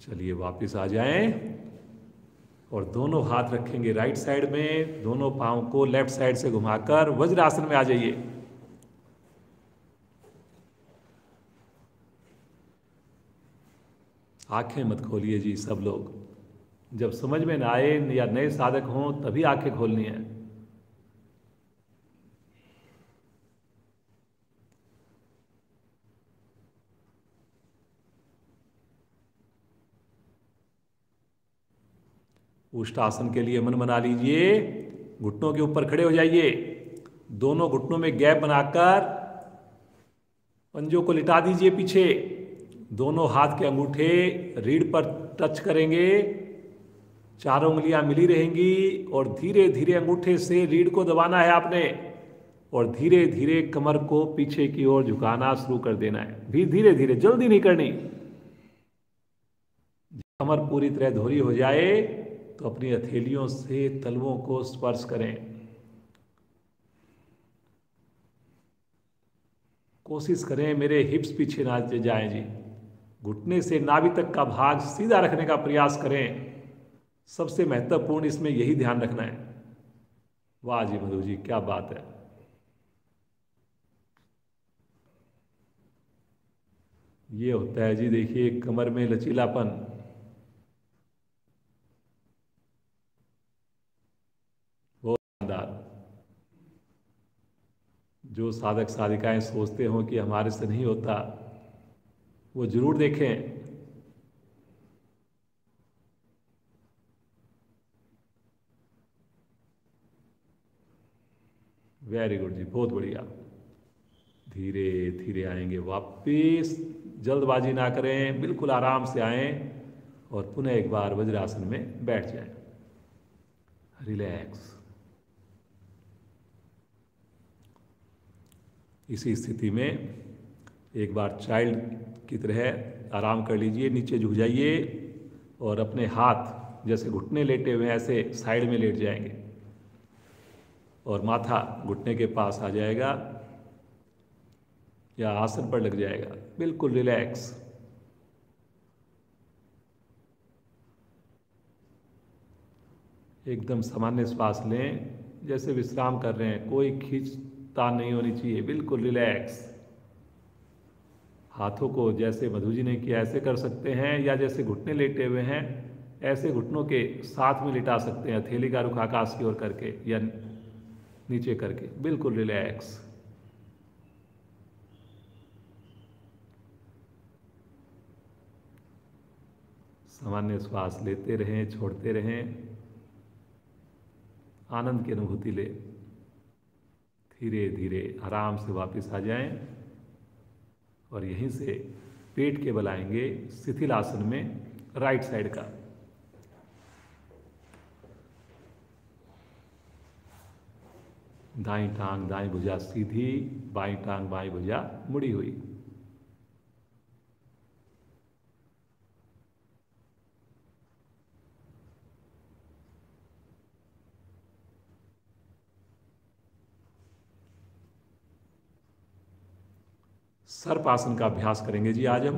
चलिए वापस आ जाएं। और दोनों हाथ रखेंगे राइट साइड में, दोनों पांव को लेफ्ट साइड से घुमाकर वज्रासन में आ जाइए। आंखें मत खोलिए जी सब लोग। जब समझ में ना आए या नए साधक हों तभी आंखें खोलनी है। उष्टासन के लिए मन बना लीजिए। घुटनों के ऊपर खड़े हो जाइए। दोनों घुटनों में गैप बनाकर पंजों को लिटा दीजिए पीछे। दोनों हाथ के अंगूठे रीढ़ पर टच करेंगे। चारों उंगलियां मिली रहेंगी और धीरे धीरे अंगूठे से रीढ़ को दबाना है आपने। और धीरे धीरे कमर को पीछे की ओर झुकाना शुरू कर देना है। भी धीरे धीरे, जल्दी नहीं करनी। कमर पूरी तरह धोरी हो जाए तो अपनी हथेलियों से तलवों को स्पर्श करें। कोशिश करें मेरे हिप्स पीछे ना जाएं जी। घुटने से नाभि तक का भाग सीधा रखने का प्रयास करें। सबसे महत्वपूर्ण इसमें यही ध्यान रखना है। वाह जी मधु जी, क्या बात है। ये होता है जी, देखिए कमर में लचीलापन। बहुत शानदार। जो साधक साधिकाएं सोचते हों कि हमारे से नहीं होता, वो जरूर देखें। वेरी गुड जी, बहुत बढ़िया। धीरे धीरे आएंगे वापिस, जल्दबाजी ना करें, बिल्कुल आराम से आएं और पुनः एक बार वज्रासन में बैठ जाएं। रिलैक्स। इसी स्थिति में एक बार चाइल्ड की तरह आराम कर लीजिए, नीचे झुक जाइए और अपने हाथ जैसे घुटने लेटे हुए ऐसे साइड में लेट जाएंगे और माथा घुटने के पास आ जाएगा या आसन पर लग जाएगा। बिल्कुल रिलैक्स। एकदम सामान्य श्वास लें, जैसे विश्राम कर रहे हैं, कोई खींचतान नहीं होनी चाहिए, बिल्कुल रिलैक्स। हाथों को जैसे मधु जी ने किया ऐसे कर सकते हैं, या जैसे घुटने लेटे हुए हैं ऐसे घुटनों के साथ में लिटा सकते हैं, हथेली का रुख आकाश की ओर करके या नीचे करके, बिल्कुल रिलैक्स। सामान्य श्वास लेते रहें, छोड़ते रहें, आनंद की अनुभूति ले। धीरे धीरे आराम से वापस आ जाएं और यहीं से पेट के बल आएंगे शिथिल आसन में, राइट साइड का। दाईं टांग दाईं भुजा सीधी, बाईं टांग बाईं भुजा मुड़ी हुई। सर्प आसन का अभ्यास करेंगे जी आज हम।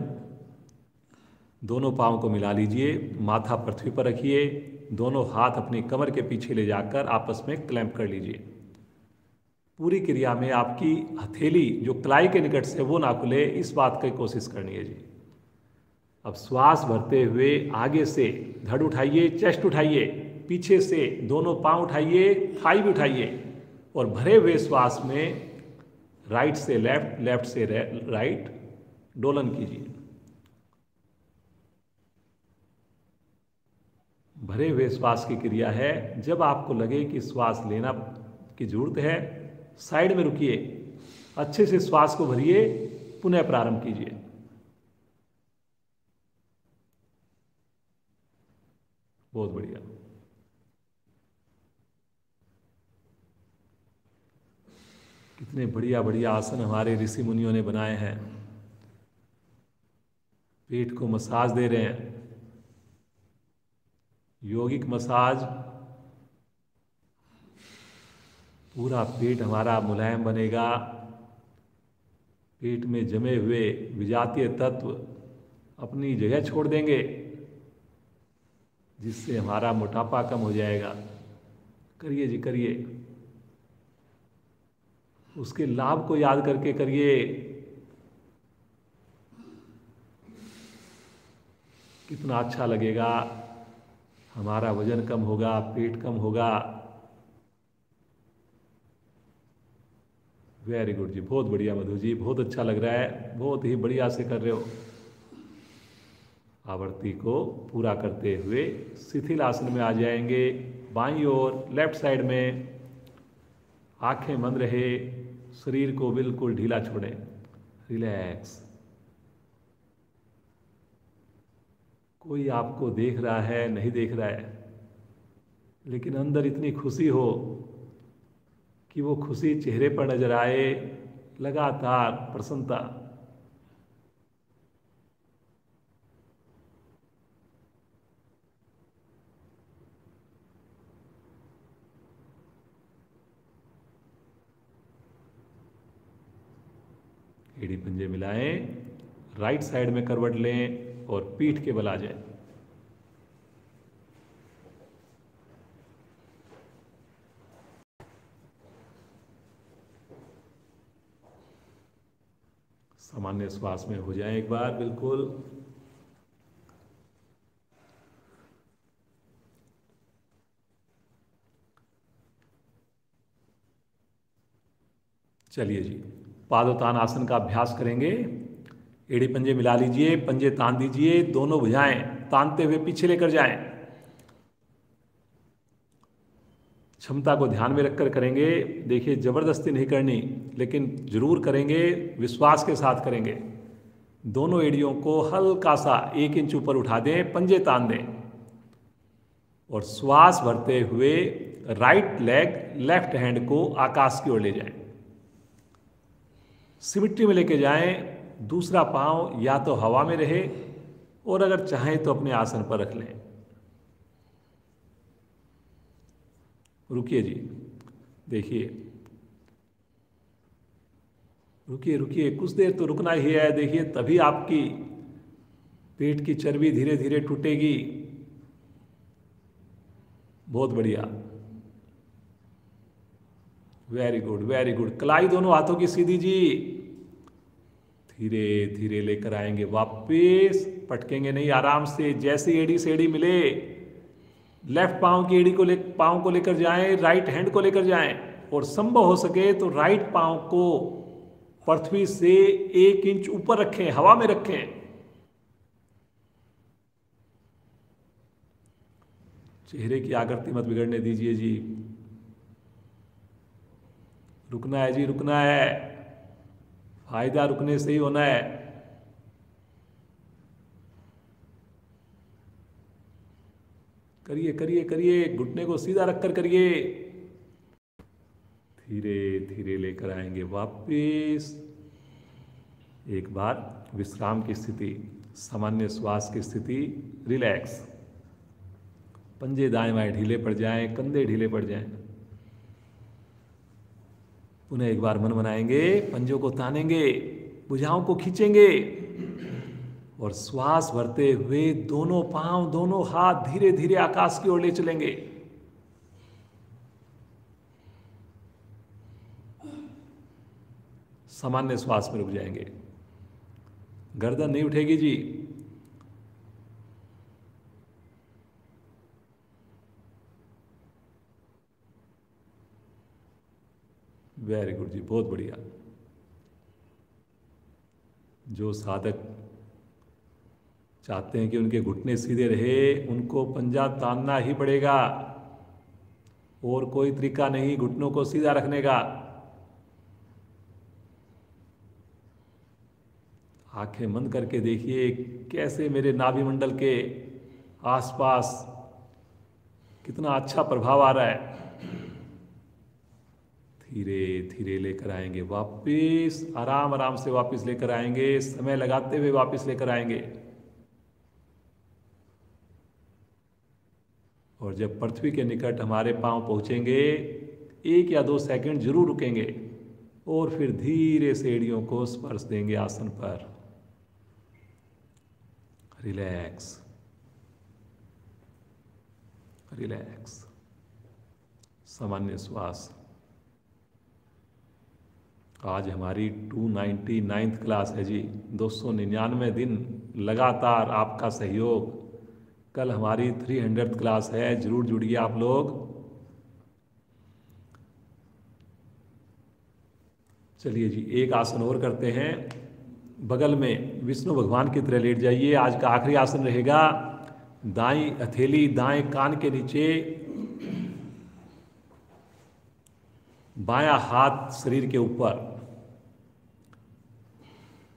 दोनों पांव को मिला लीजिए, माथा पृथ्वी पर रखिए, दोनों हाथ अपनी कमर के पीछे ले जाकर आपस में क्लैंप कर लीजिए। पूरी क्रिया में आपकी हथेली जो कलाई के निकट से वो ना खुले, इस बात की कोशिश करनी है जी। अब श्वास भरते हुए आगे से धड़ उठाइए, चेस्ट उठाइए, पीछे से दोनों पांव उठाइए, थाई भी उठाइए और भरे हुए श्वास में राइट से लेफ्ट, लेफ्ट से राइट डोलन कीजिए। भरे हुए श्वास की क्रिया है। जब आपको लगे कि श्वास लेना की जरूरत है, साइड में रुकिए, अच्छे से श्वास को भरिए, पुनः प्रारंभ कीजिए। बहुत बढ़िया। कितने बढ़िया बढ़िया आसन हमारे ऋषि मुनियों ने बनाए हैं। पेट को मसाज दे रहे हैं, योगिक मसाज। पूरा पेट हमारा मुलायम बनेगा, पेट में जमे हुए विजातीय तत्व अपनी जगह छोड़ देंगे, जिससे हमारा मोटापा कम हो जाएगा। करिए जी, करिए। उसके लाभ को याद करके करिए। कितना अच्छा लगेगा, हमारा वजन कम होगा, पेट कम होगा। वेरी गुड जी, बहुत बढ़िया मधु जी, बहुत अच्छा लग रहा है, बहुत ही बढ़िया से कर रहे हो। आवृत्ति को पूरा करते हुए शिथिल आसन में आ जाएंगे, बाईं ओर लेफ्ट साइड में। आंखें बंद रहे, शरीर को बिल्कुल ढीला छोड़ें, रिलैक्स। कोई आपको देख रहा है नहीं देख रहा है, लेकिन अंदर इतनी खुशी हो कि वो खुशी चेहरे पर नजर आए, लगातार प्रसन्नता। एड़ी पंजे मिलाएं, राइट साइड में करवट लें और पीठ के बल आ जाए। सामान्य श्वास में हो जाए एक बार, बिल्कुल। चलिए जी, पादोत्तान आसन का अभ्यास करेंगे। एड़ी पंजे मिला लीजिए, पंजे तान दीजिए, दोनों भुजाएं तानते हुए पीछे लेकर जाएं। क्षमता को ध्यान में रखकर करेंगे। देखिए, जबरदस्ती नहीं करनी, लेकिन जरूर करेंगे, विश्वास के साथ करेंगे। दोनों एड़ियों को हल्का सा 1 इंच ऊपर उठा दें, पंजे तान दें और श्वास भरते हुए राइट लेग लेफ्ट हैंड को आकाश की ओर ले जाएं। सिमिट्री में लेके जाएं। दूसरा पांव या तो हवा में रहे और अगर चाहें तो अपने आसन पर रख लें। रुकिए जी, देखिए, रुकिए रुकिए, कुछ देर तो रुकना ही है। देखिए, तभी आपकी पेट की चर्बी धीरे धीरे टूटेगी। बहुत बढ़िया, वेरी गुड वेरी गुड। कलाई दोनों हाथों की सीधी जी। धीरे धीरे लेकर आएंगे वापस, पटकेंगे नहीं, आराम से, जैसे एड़ी से एड़ी मिले। लेफ्ट पांव की एड़ी को पांव को लेकर जाएं, राइट हैंड को लेकर जाएं और संभव हो सके तो राइट पांव को पृथ्वी से 1 इंच ऊपर रखें, हवा में रखें। चेहरे की आकृति मत बिगड़ने दीजिए जी। रुकना है जी, रुकना है। फायदा रुकने से ही होना है। करिए करिए करिए, घुटने को सीधा रखकर करिए। धीरे धीरे लेकर आएंगे वापस। एक बार विश्राम की स्थिति, सामान्य श्वास की स्थिति, रिलैक्स। पंजे दाएं बाएं ढीले पड़ जाएं, कंधे ढीले पड़ जाएं। पुनः एक बार मन बनाएंगे, पंजों को तानेंगे, भुजाओं को खींचेंगे और श्वास भरते हुए दोनों पांव, दोनों हाथ धीरे धीरे आकाश की ओर ले चलेंगे। सामान्य श्वास में रुक जाएंगे। गर्दन नहीं उठेगी जी। वेरी गुड जी, बहुत बढ़िया। जो साधक चाहते हैं कि उनके घुटने सीधे रहे, उनको पंजा तानना ही पड़ेगा और कोई तरीका नहीं घुटनों को सीधा रखने का। आंखें बंद करके देखिए कैसे मेरे नाभि मंडल के आसपास कितना अच्छा प्रभाव आ रहा है। धीरे धीरे लेकर आएंगे वापस, आराम आराम से वापस लेकर आएंगे, समय लगाते हुए वापस लेकर आएंगे। और जब पृथ्वी के निकट हमारे पांव पहुंचेंगे, 1 या 2 सेकंड जरूर रुकेंगे और फिर धीरे से एड़ियों को स्पर्श देंगे आसन पर। रिलैक्स रिलैक्स, सामान्य श्वास। आज हमारी 299th क्लास है जी। 299 दिन लगातार आपका सहयोग। कल हमारी 300th क्लास है, जरूर जुड़िए आप लोग। चलिए जी, एक आसन और करते हैं। बगल में विष्णु भगवान की तरह लेट जाइए। आज का आखिरी आसन रहेगा। दाईं हथेली दाएं कान के नीचे, बायां हाथ शरीर के ऊपर,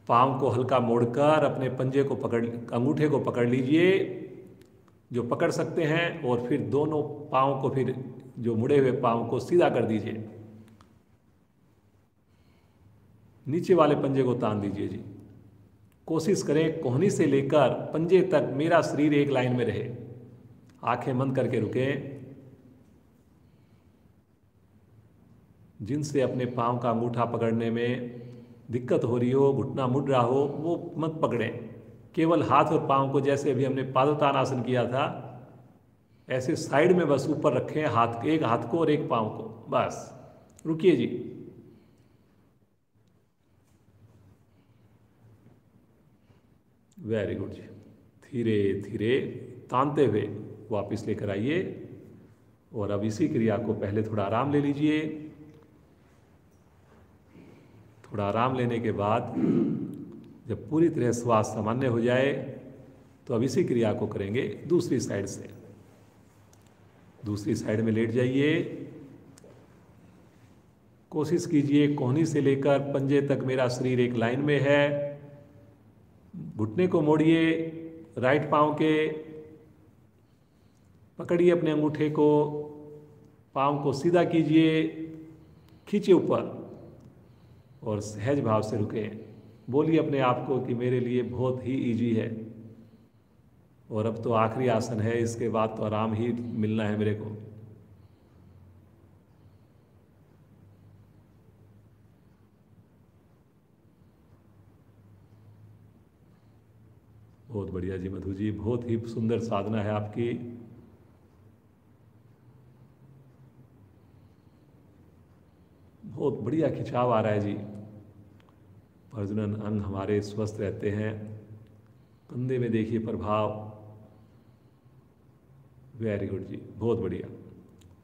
पांव को हल्का मोड़कर अपने पंजे को पकड़, अंगूठे को पकड़ लीजिए जो पकड़ सकते हैं, और फिर दोनों पांव को, फिर जो मुड़े हुए पांव को सीधा कर दीजिए। नीचे वाले पंजे को तान दीजिए जी। कोशिश करें कोहनी से लेकर पंजे तक मेरा शरीर एक लाइन में रहे। आंखें बंद करके रुकें। जिनसे अपने पांव का अंगूठा पकड़ने में दिक्कत हो रही हो, घुटना मुड़ रहा हो, वो मत पकड़ें। केवल हाथ और पांव को, जैसे अभी हमने पादोत्तान आसन किया था, ऐसे साइड में बस ऊपर रखें, हाथ, एक हाथ को और एक पांव को, बस। रुकिए जी। वेरी गुड जी। धीरे धीरे तानते हुए वापस लेकर आइए। और अब इसी क्रिया को पहले थोड़ा आराम ले लीजिए। थोड़ा आराम लेने के बाद जब पूरी तरह श्वास सामान्य हो जाए तो अब इसी क्रिया को करेंगे दूसरी साइड से। दूसरी साइड में लेट जाइए। कोशिश कीजिए कोहनी से लेकर पंजे तक मेरा शरीर एक लाइन में है। घुटने को मोड़िए, राइट पांव के पकड़िए अपने अंगूठे को, पांव को सीधा कीजिए, खींचिए ऊपर और सहज भाव से रुकें। बोलिए अपने आप को कि मेरे लिए बहुत ही इजी है और अब तो आखिरी आसन है, इसके बाद तो आराम ही मिलना है मेरे को। बहुत बढ़िया जी मधु जी, बहुत ही सुंदर साधना है आपकी। बहुत बढ़िया खिंचाव आ रहा है जी। प्रजनन अंग हमारे स्वस्थ रहते हैं। कंधे में देखिए प्रभाव। वेरी गुड जी, बहुत बढ़िया।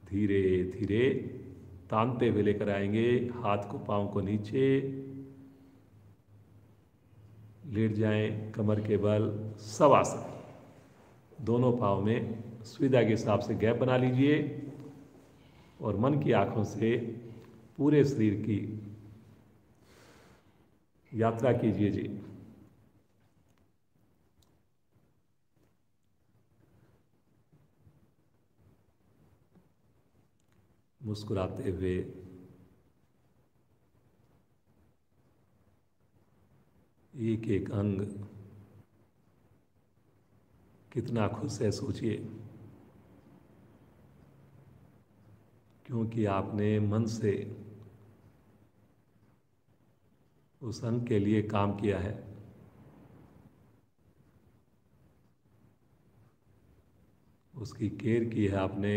धीरे धीरे तानते हुए लेकर आएंगे, हाथ को पांव को नीचे, लेट जाएं कमर के बल, शवासन। दोनों पांव में सुविधा के हिसाब से गैप बना लीजिए और मन की आंखों से पूरे शरीर की यात्रा कीजिए जी। मुस्कुराते हुए एक एक अंग कितना खुश है सोचिए, क्योंकि आपने मन से उस अंग के लिए काम किया है। उसकी केयर की है आपने,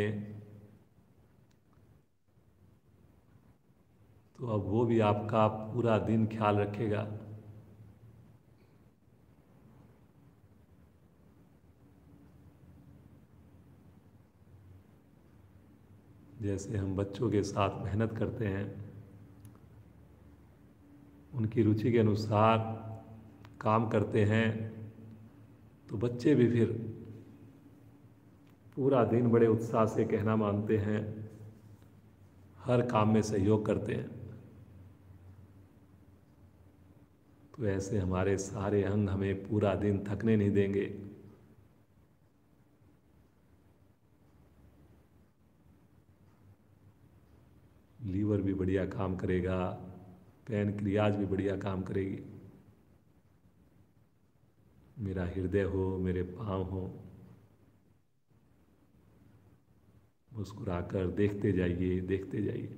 तो अब वो भी आपका पूरा दिन ख्याल रखेगा। जैसे हम बच्चों के साथ मेहनत करते हैं, उनकी रुचि के अनुसार काम करते हैं, तो बच्चे भी फिर पूरा दिन बड़े उत्साह से कहना मानते हैं, हर काम में सहयोग करते हैं। तो ऐसे हमारे सारे अंग हमें पूरा दिन थकने नहीं देंगे। लीवर भी बढ़िया काम करेगा, पैनक्रियाज भी बढ़िया काम करेगी। मेरा हृदय हो, मेरे पांव हो, मुस्कुराकर देखते जाइए, देखते जाइए।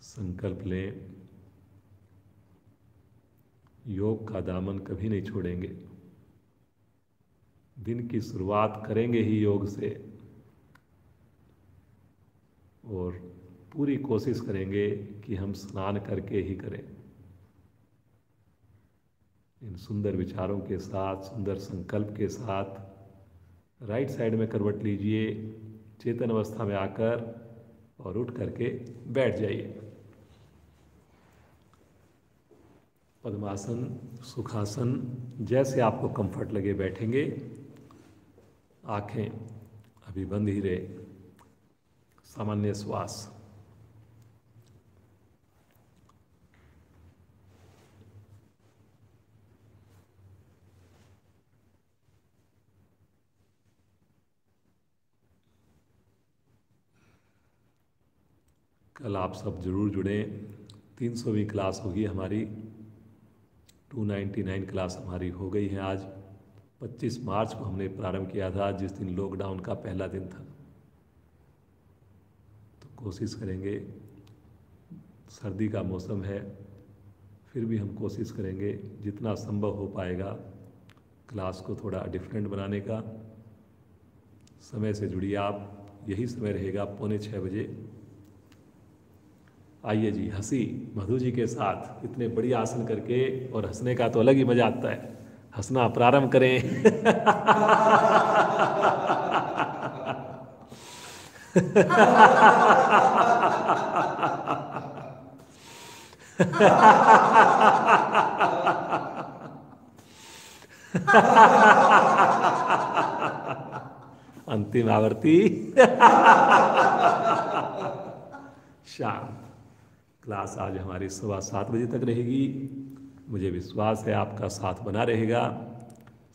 संकल्प लें, योग का दामन कभी नहीं छोड़ेंगे। दिन की शुरुआत करेंगे ही योग से और पूरी कोशिश करेंगे कि हम स्नान करके ही करें। इन सुंदर विचारों के साथ, सुंदर संकल्प के साथ राइट साइड में करवट लीजिए, चेतन अवस्था में आकर और उठ करके बैठ जाइए। पद्मासन, सुखासन, जैसे आपको कंफर्ट लगे बैठेंगे। आंखें अभी बंद ही रहे। सामान्य श्वास। कल आप सब जरूर जुड़ें। 300वीं क्लास होगी हमारी। 299 क्लास हमारी हो गई है आज। 25 मार्च को हमने प्रारंभ किया था, जिस दिन लॉकडाउन का पहला दिन था। तो कोशिश करेंगे, सर्दी का मौसम है, फिर भी हम कोशिश करेंगे जितना संभव हो पाएगा क्लास को थोड़ा डिफरेंट बनाने का। समय से जुड़िए आप, यही समय रहेगा 5:45 बजे। आइए जी, हंसी मधु जी के साथ इतने बढ़िया आसन करके, और हंसने का तो अलग ही मजा आता है। हंसना प्रारंभ करें। अंतिम आवर्ती। शाम। क्लास आज हमारी सुबह 7 बजे तक रहेगी। मुझे विश्वास है आपका साथ बना रहेगा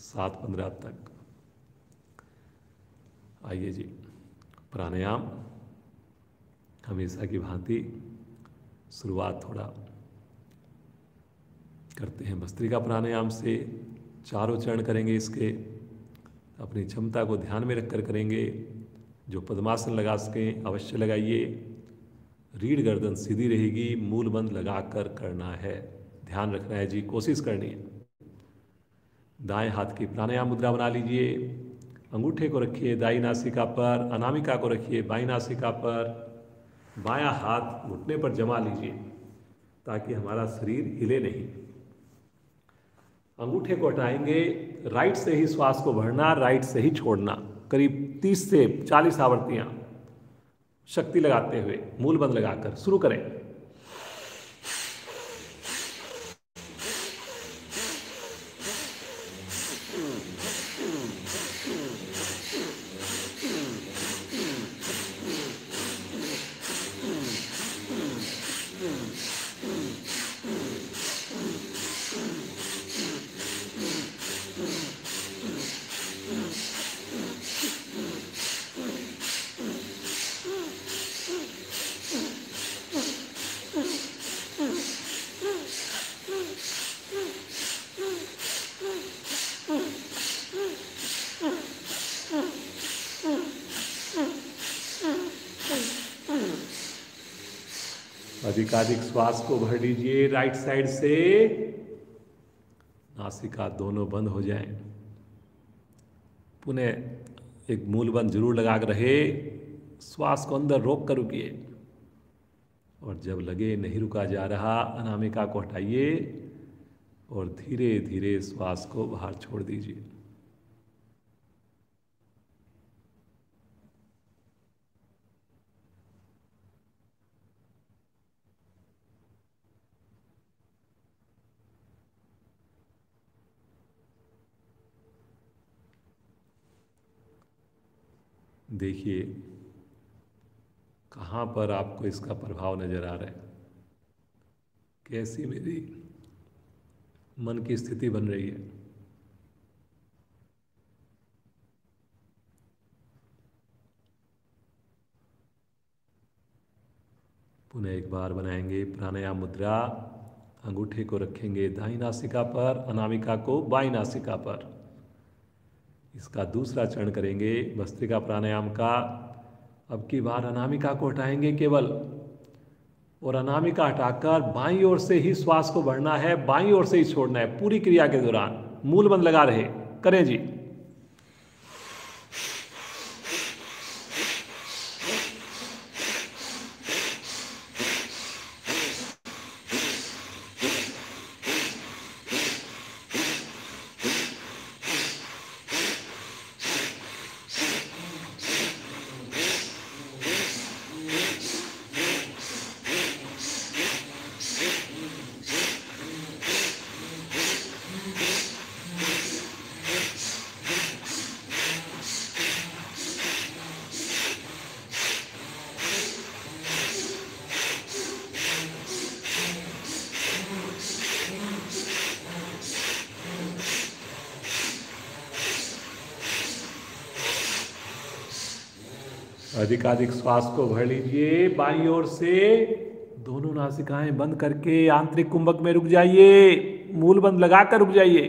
7:15 तक। आइए जी, प्राणायाम हमेशा की भांति शुरुआत थोड़ा करते हैं भस्त्रिका प्राणायाम से। 4 चरण करेंगे इसके। अपनी क्षमता को ध्यान में रखकर करेंगे। जो पद्मासन लगा सकें अवश्य लगाइए। रीढ़ गर्दन सीधी रहेगी, मूल बंद लगाकर करना है। ध्यान रखना है जी, कोशिश करनी है। दाएं हाथ की प्राणायाम मुद्रा बना लीजिए। अंगूठे को रखिए दाई नासिका पर, अनामिका को रखिए बाई नासिका पर। बायां हाथ घुटने पर जमा लीजिए ताकि हमारा शरीर हिले नहीं। अंगूठे को हटाएंगे। राइट से ही श्वास को भरना, राइट से ही छोड़ना। करीब 30 से 40 आवर्तियां शक्ति लगाते हुए मूल बंद लगाकर शुरू करें। अधिकाधिक श्वास को भर लीजिए राइट साइड से। नासिका दोनों बंद हो जाएं। पुनः एक मूल बंद जरूर लगा कर रहे। श्वास को अंदर रोक कर रुकिए और जब लगे नहीं रुका जा रहा अनामिका को हटाइए और धीरे धीरे श्वास को बाहर छोड़ दीजिए। देखिए कहाँ पर आपको इसका प्रभाव नजर आ रहा है। कैसी मेरी मन की स्थिति बन रही है। पुनः एक बार बनाएंगे प्राणायाम मुद्रा। अंगूठे को रखेंगे दाईं नासिका पर, अनामिका को बाईं नासिका पर। इसका दूसरा चरण करेंगे भस्त्रिका प्राणायाम का। अब की बार अनामिका को हटाएंगे केवल, और अनामिका हटाकर बाईं ओर से ही श्वास को भरना है, बाईं ओर से ही छोड़ना है पूरी क्रिया के दौरान। मूल बंद लगा रहे। करें जी। अधिकाधिक श्वास को भर लीजिए बाईं ओर से। दोनों नासिकाएं बंद करके आंतरिक कुंभक में रुक जाइए। मूल बंद लगाकर रुक जाइए।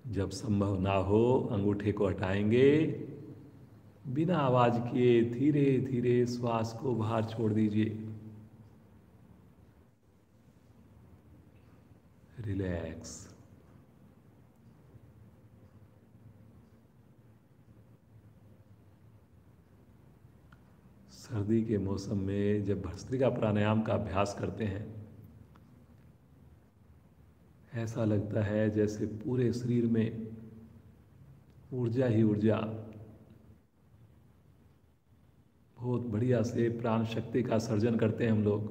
जब संभव ना हो अंगूठे को हटाएंगे। बिना आवाज किए धीरे धीरे श्वास को बाहर छोड़ दीजिए। रिलैक्स। सर्दी के मौसम में जब भस्त्रिका प्राणायाम का अभ्यास करते हैं, ऐसा लगता है जैसे पूरे शरीर में ऊर्जा ही ऊर्जा, बहुत बढ़िया से प्राण शक्ति का सर्जन करते हैं हम लोग।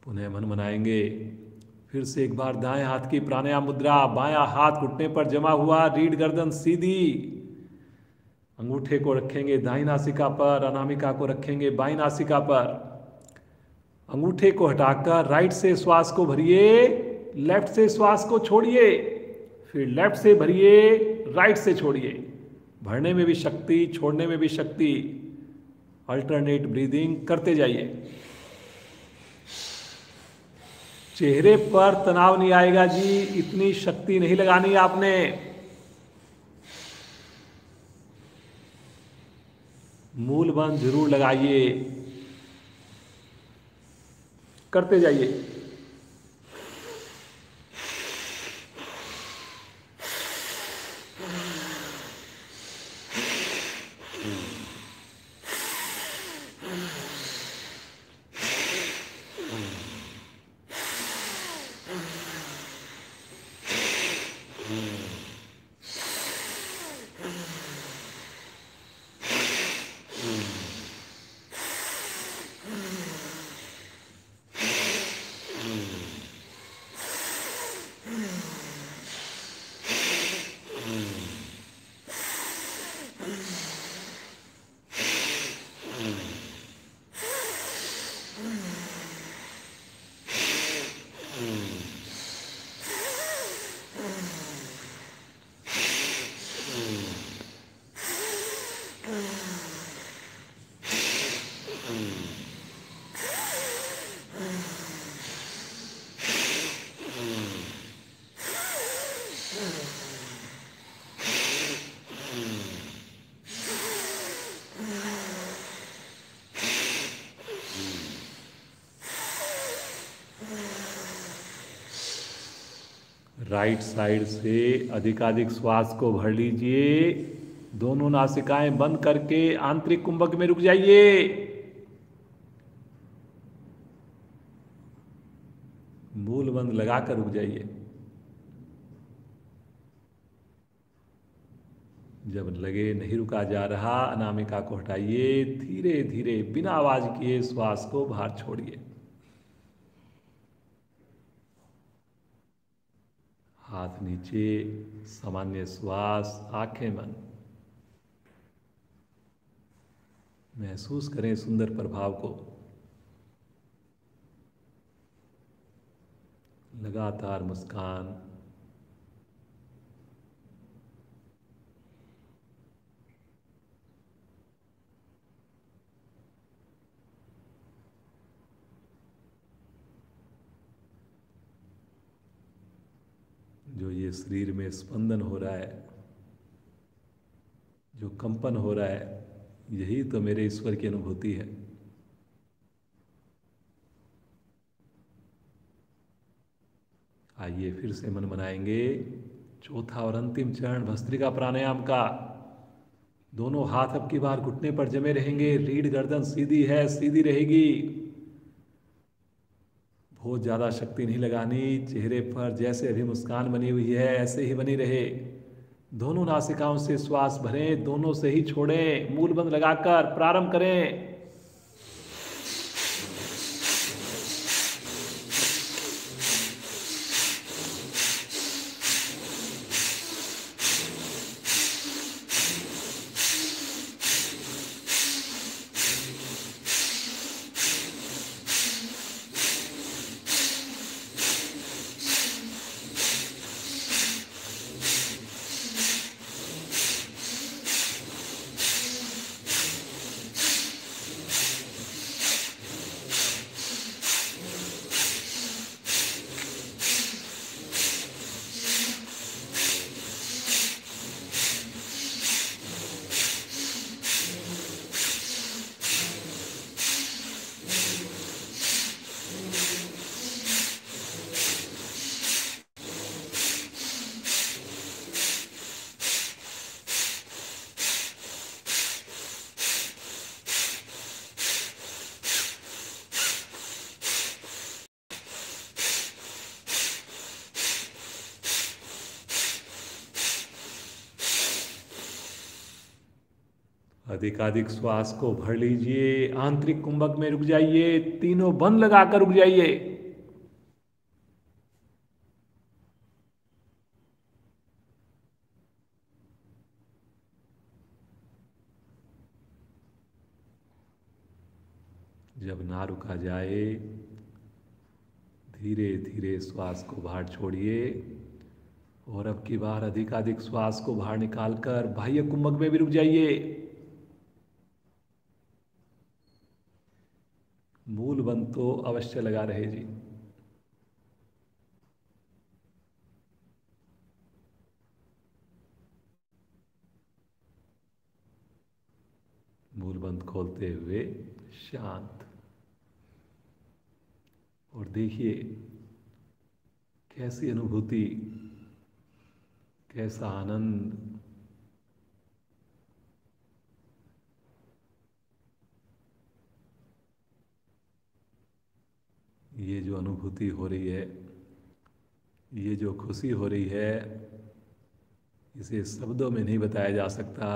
पुनः मन मनाएंगे। फिर से एक बार दाएं हाथ की प्राणायाम मुद्रा, बायां हाथ घुटने पर जमा हुआ, रीढ़ गर्दन सीधी, अंगूठे को रखेंगे दाईं नासिका पर, अनामिका को रखेंगे बाईं नासिका पर। अंगूठे को हटाकर राइट से श्वास को भरिए, लेफ्ट से श्वास को छोड़िए, फिर लेफ्ट से भरिए, राइट से छोड़िए। भरने में भी शक्ति, छोड़ने में भी शक्ति, अल्टरनेट ब्रीदिंग करते जाइए। चेहरे पर तनाव नहीं आएगा जी, इतनी शक्ति नहीं लगानी आपने। मूल बंध जरूर लगाइए, करते जाइए। राइट साइड से अधिकाधिक श्वास को भर लीजिए। दोनों नासिकाएं बंद करके आंतरिक कुंभक में रुक जाइए। मूल बंद लगाकर रुक जाइए। जब लगे नहीं रुका जा रहा, अनामिका को हटाइए, धीरे धीरे बिना आवाज किए श्वास को बाहर छोड़िए। हाथ नीचे, सामान्य श्वास, आंखें बंद। महसूस करें सुंदर प्रभाव को। लगातार मुस्कान। जो ये शरीर में स्पंदन हो रहा है, जो कंपन हो रहा है, यही तो मेरे ईश्वर की अनुभूति है। आइए फिर से मन मनाएंगे। चौथा और अंतिम चरण भस्त्रिका प्राणायाम का। दोनों हाथ अब की बार घुटने पर जमे रहेंगे। रीढ़ गर्दन सीधी है, सीधी रहेगी। बहुत ज़्यादा शक्ति नहीं लगानी। चेहरे पर जैसे अभी मुस्कान बनी हुई है ऐसे ही बनी रहे। दोनों नासिकाओं से श्वास भरें, दोनों से ही छोड़ें। मूल बंद लगाकर प्रारंभ करें। अधिकाधिक श्वास को भर लीजिए, आंतरिक कुंभक में रुक जाइए, तीनों बंद लगाकर रुक जाइए। जब ना रुका जाए, धीरे धीरे श्वास को बाहर छोड़िए और अब की बार अधिकाधिक श्वास को बाहर निकालकर बाह्य कुंभक में भी रुक जाइए। मूल बंद तो अवश्य लगा रहे जी। मूल बंद खोलते हुए शांत। और देखिए कैसी अनुभूति, कैसा आनंद। ये जो अनुभूति हो रही है, ये जो खुशी हो रही है, इसे शब्दों में नहीं बताया जा सकता।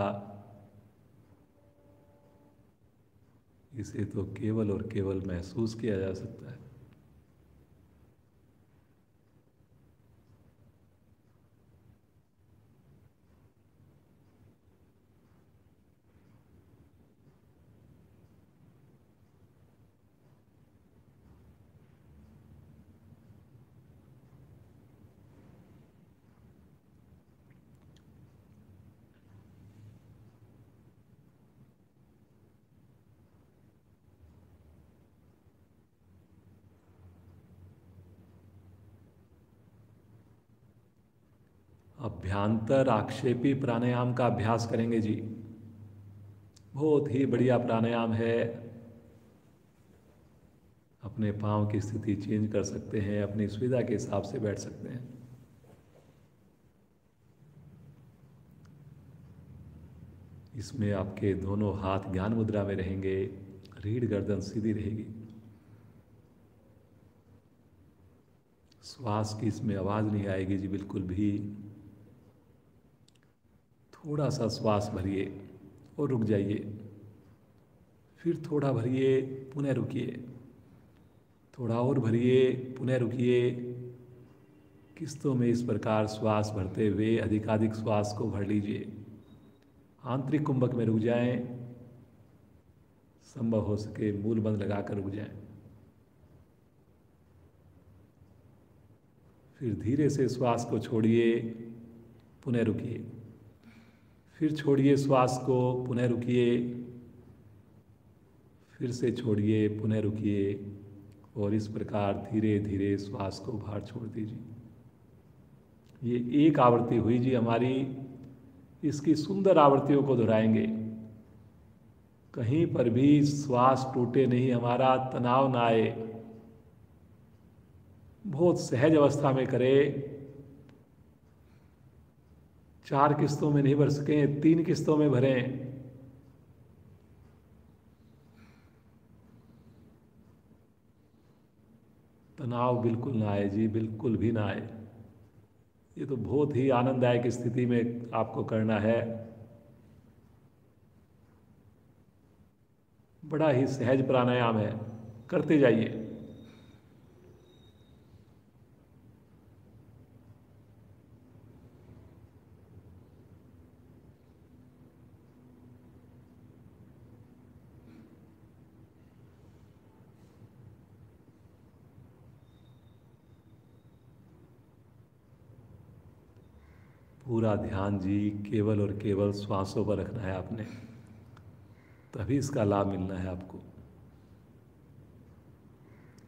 इसे तो केवल और केवल महसूस किया जा सकता है। अभ्यांतर आक्षेपी प्राणायाम का अभ्यास करेंगे जी। बहुत ही बढ़िया प्राणायाम है। अपने पांव की स्थिति चेंज कर सकते हैं, अपनी सुविधा के हिसाब से बैठ सकते हैं। इसमें आपके दोनों हाथ ज्ञान मुद्रा में रहेंगे, रीढ़ गर्दन सीधी रहेगी। श्वास की इसमें आवाज नहीं आएगी जी बिल्कुल भी। थोड़ा सा श्वास भरिए और रुक जाइए, फिर थोड़ा भरिए, पुनः रुकिए, थोड़ा और भरिए, पुनः रुकिए। किस्तों में इस प्रकार श्वास भरते हुए अधिकाधिक श्वास को भर लीजिए। आंतरिक कुंभक में रुक जाएं, संभव हो सके मूल बंद लगाकर रुक जाएं। फिर धीरे से श्वास को छोड़िए, पुनः रुकिए, फिर छोड़िए श्वास को, पुनः रुकिए, फिर से छोड़िए, पुनः रुकिए और इस प्रकार धीरे धीरे श्वास को बाहर छोड़ दीजिए। ये एक आवृत्ति हुई जी हमारी। इसकी सुंदर आवृत्तियों को दोहराएंगे। कहीं पर भी श्वास टूटे नहीं, हमारा तनाव ना आए। बहुत सहज अवस्था में करें। 4 किस्तों में नहीं भर सके, 3 किस्तों में भरें। तनाव बिल्कुल ना आए जी, बिल्कुल भी ना आए। ये तो बहुत ही आनंददायक स्थिति में आपको करना है। बड़ा ही सहज प्राणायाम है, करते जाइए। पूरा ध्यान जी केवल और केवल श्वासों पर रखना है आपने, तभी इसका लाभ मिलना है आपको।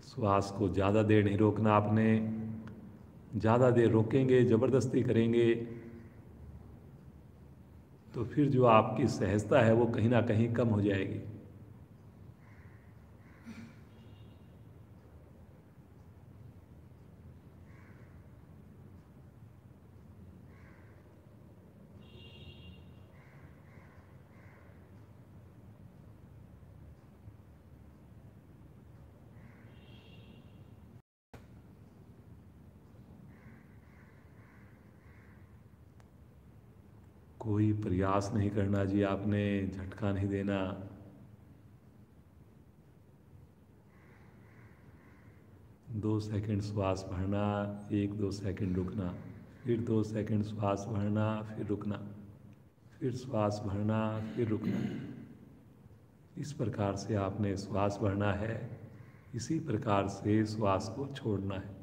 श्वास को ज़्यादा देर नहीं रोकना आपने। ज़्यादा देर रोकेंगे, ज़बरदस्ती करेंगे, तो फिर जो आपकी सहजता है वो कहीं ना कहीं कम हो जाएगी। कोई प्रयास नहीं करना जी, आपने झटका नहीं देना। 2 सेकंड श्वास भरना, 1-2 सेकंड रुकना, फिर 2 सेकंड श्वास भरना, फिर रुकना, फिर श्वास भरना, फिर रुकना। इस प्रकार से आपने श्वास भरना है, इसी प्रकार से श्वास को छोड़ना है।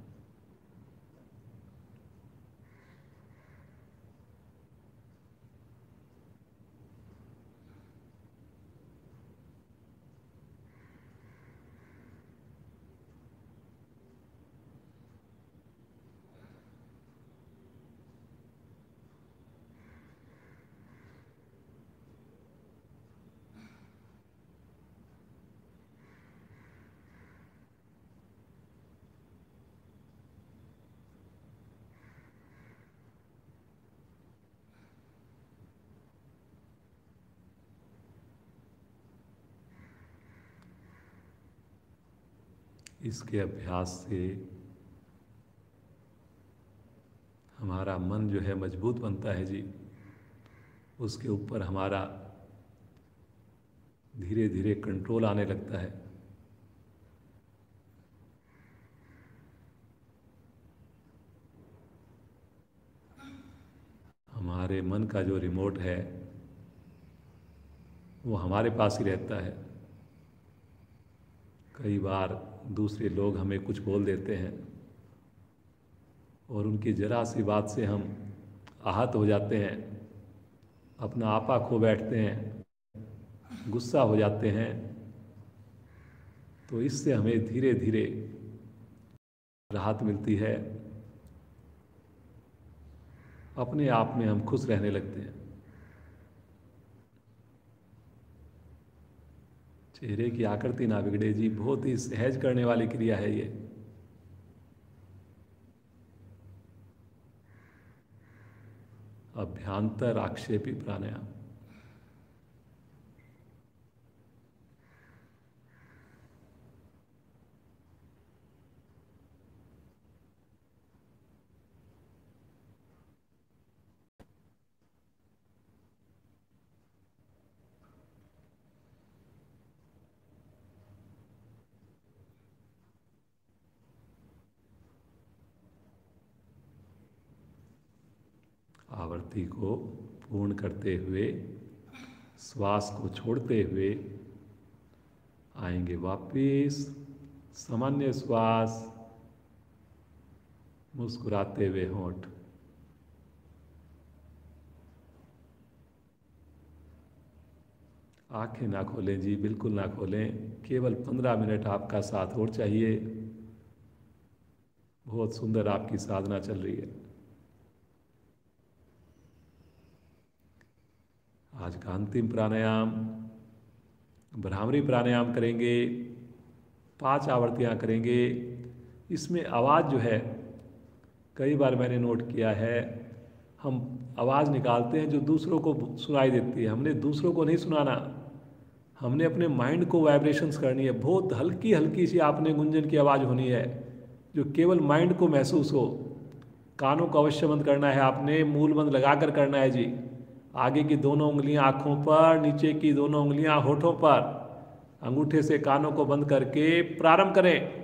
इसके अभ्यास से हमारा मन जो है मजबूत बनता है जी। उसके ऊपर हमारा धीरे धीरे कंट्रोल आने लगता है। हमारे मन का जो रिमोट है वो हमारे पास ही रहता है। कई बार दूसरे लोग हमें कुछ बोल देते हैं और उनकी जरा सी बात से हम आहत हो जाते हैं, अपना आपा खो बैठते हैं, गुस्सा हो जाते हैं। तो इससे हमें धीरे धीरे राहत मिलती है, अपने आप में हम खुश रहने लगते हैं। चेहरे की आकृति ना बिगड़े जी, बहुत ही सहज करने वाली क्रिया है ये। अभ्यांतर आक्षेपी प्राणायाम। आवर्ती को पूर्ण करते हुए, श्वास को छोड़ते हुए आएंगे वापिस सामान्य श्वास, मुस्कुराते हुए होंठ। आंखें ना खोलें जी, बिल्कुल ना खोलें। केवल 15 मिनट आपका साथ और चाहिए। बहुत सुंदर आपकी साधना चल रही है। आज का अंतिम प्राणायाम भ्रामरी प्राणायाम करेंगे। 5 आवर्तियां करेंगे। इसमें आवाज़ जो है, कई बार मैंने नोट किया है, हम आवाज़ निकालते हैं जो दूसरों को सुनाई देती है। हमने दूसरों को नहीं सुनाना, हमने अपने माइंड को वाइब्रेशंस करनी है। बहुत हल्की हल्की सी आपने गुंजन की आवाज़ होनी है जो केवल माइंड को महसूस हो। कानों को अवश्य बंद करना है आपने, मूल बंद लगा कर करना है जी। आगे की दोनों उंगलियां आँखों पर, नीचे की दोनों उंगलियां होठों पर, अंगूठे से कानों को बंद करके प्रारंभ करें।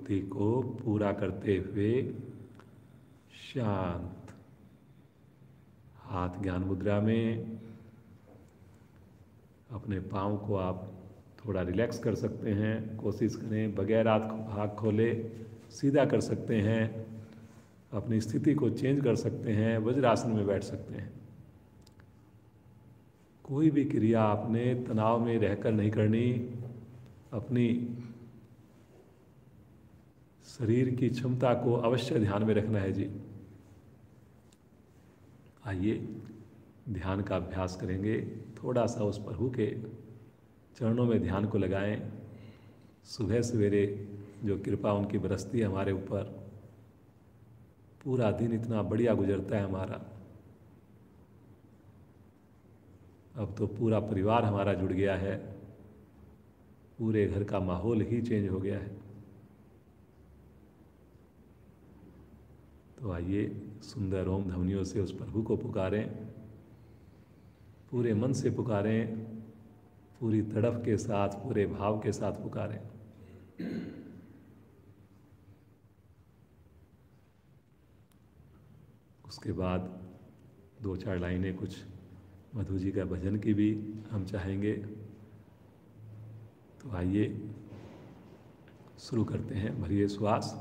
बुद्धि को पूरा करते हुए शांत, हाथ ज्ञान मुद्रा में। अपने पाँव को आप थोड़ा रिलैक्स कर सकते हैं, कोशिश करें बगैर हाथ खोले सीधा कर सकते हैं। अपनी स्थिति को चेंज कर सकते हैं, वज्रासन में बैठ सकते हैं। कोई भी क्रिया आपने तनाव में रहकर नहीं करनी, अपनी शरीर की क्षमता को अवश्य ध्यान में रखना है जी। आइए ध्यान का अभ्यास करेंगे। थोड़ा सा उस प्रभु के चरणों में ध्यान को लगाएं। सुबह सवेरे जो कृपा उनकी बरसती है हमारे ऊपर, पूरा दिन इतना बढ़िया गुजरता है हमारा। अब तो पूरा परिवार हमारा जुड़ गया है, पूरे घर का माहौल ही चेंज हो गया है। तो आइए सुंदर ओम ध्वनियों से उस प्रभु को पुकारें, पूरे मन से पुकारें, पूरी तड़प के साथ, पूरे भाव के साथ पुकारें। उसके बाद 2-4 लाइनें कुछ मधु जी का भजन की भी हम चाहेंगे। तो आइए शुरू करते हैं। भरिए श्वास।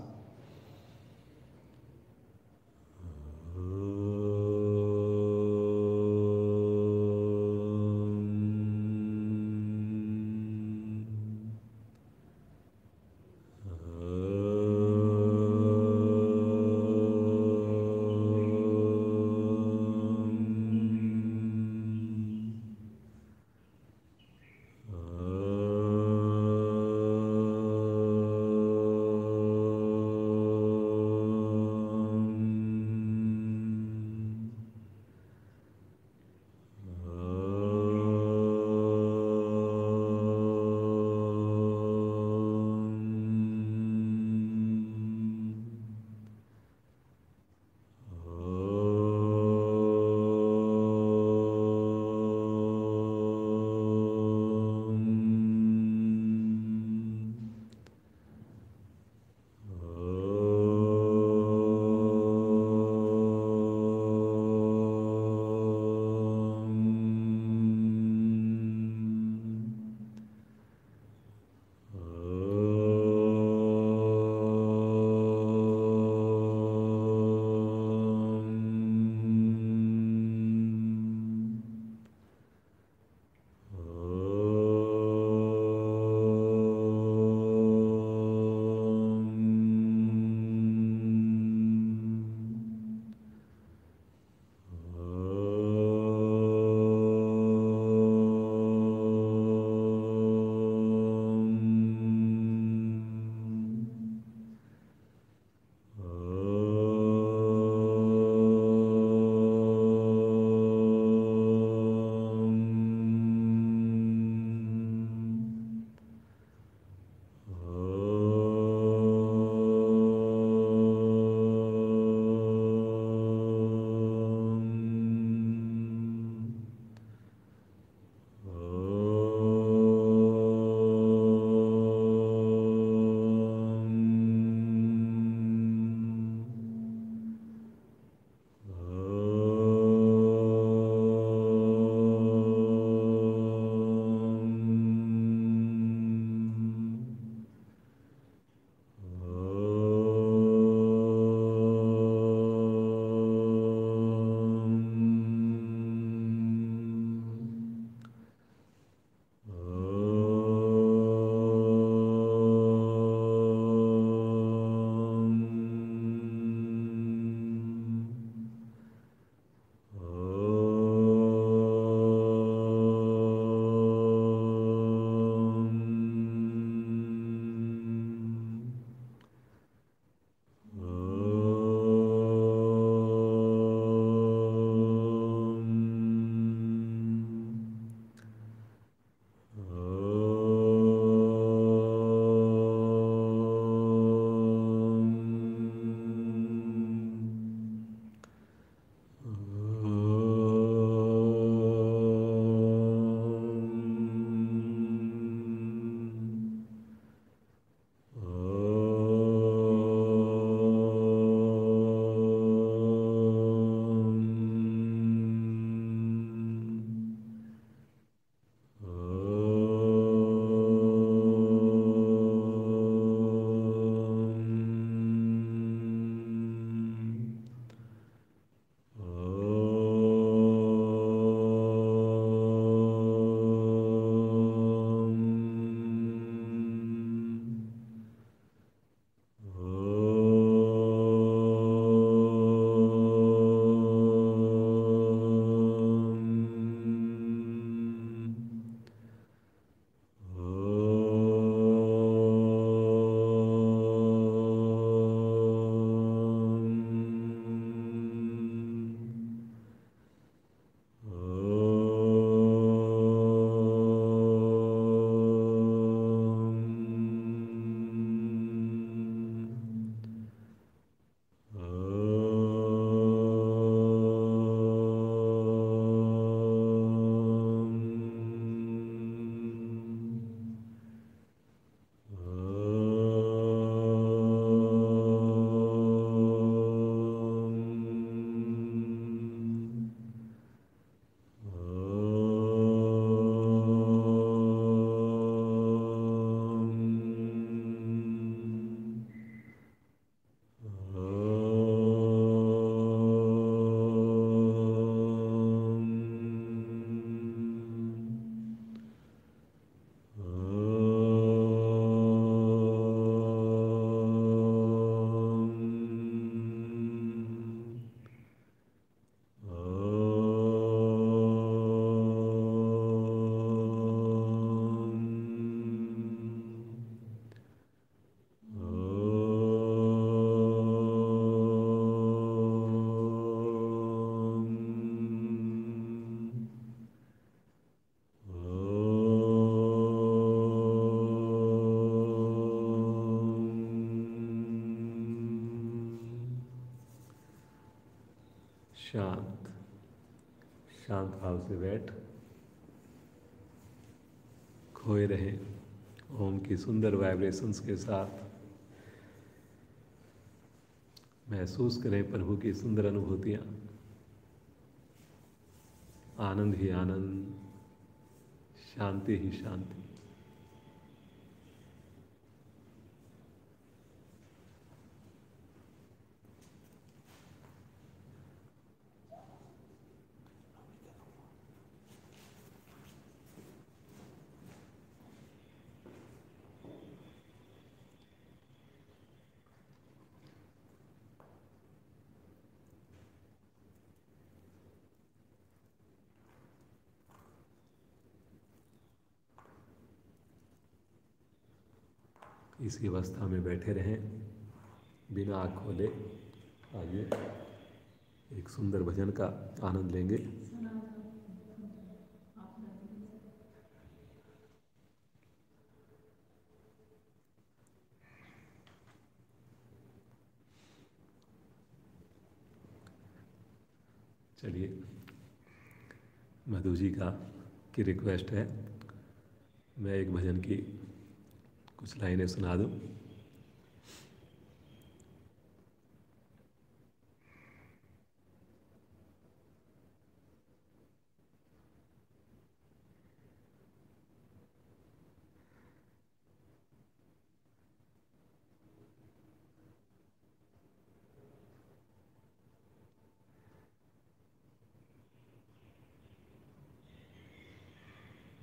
शांत शांत भाव से बैठ खोए रहे ओम की सुंदर वाइब्रेशंस के साथ। महसूस करें प्रभु की सुंदर अनुभूतियाँ। आनंद ही आनंद, शांति ही शांति। इसी अवस्था में बैठे रहें बिना आँख खोले। आइए एक सुंदर भजन का आनंद लेंगे। चलिए, मधु जी की रिक्वेस्ट है, मैं एक भजन की कुछ लाइनें सुना दूं।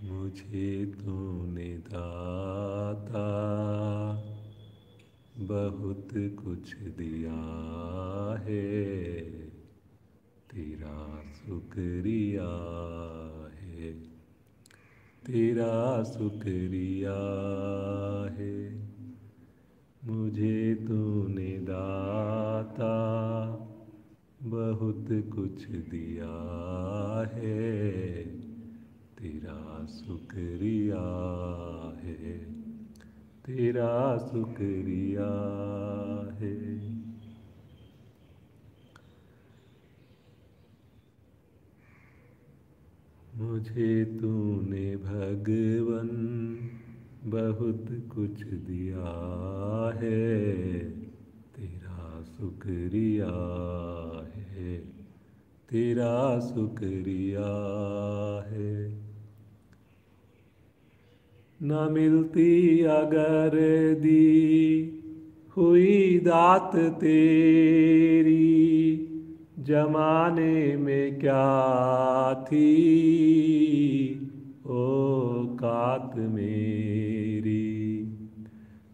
मुझे तूने दाता बहुत कुछ दिया है, तेरा शुक्रिया है, तेरा शुक्रिया है। मुझे तूने दाता बहुत कुछ दिया है, तेरा शुक्रिया है, तेरा शुक्रिया है। मुझे तूने भगवन बहुत कुछ दिया है, तेरा शुक्रिया है, तेरा शुक्रिया है। न मिलती अगर दी हुई दात तेरी, जमाने में क्या थी औकात मेरी।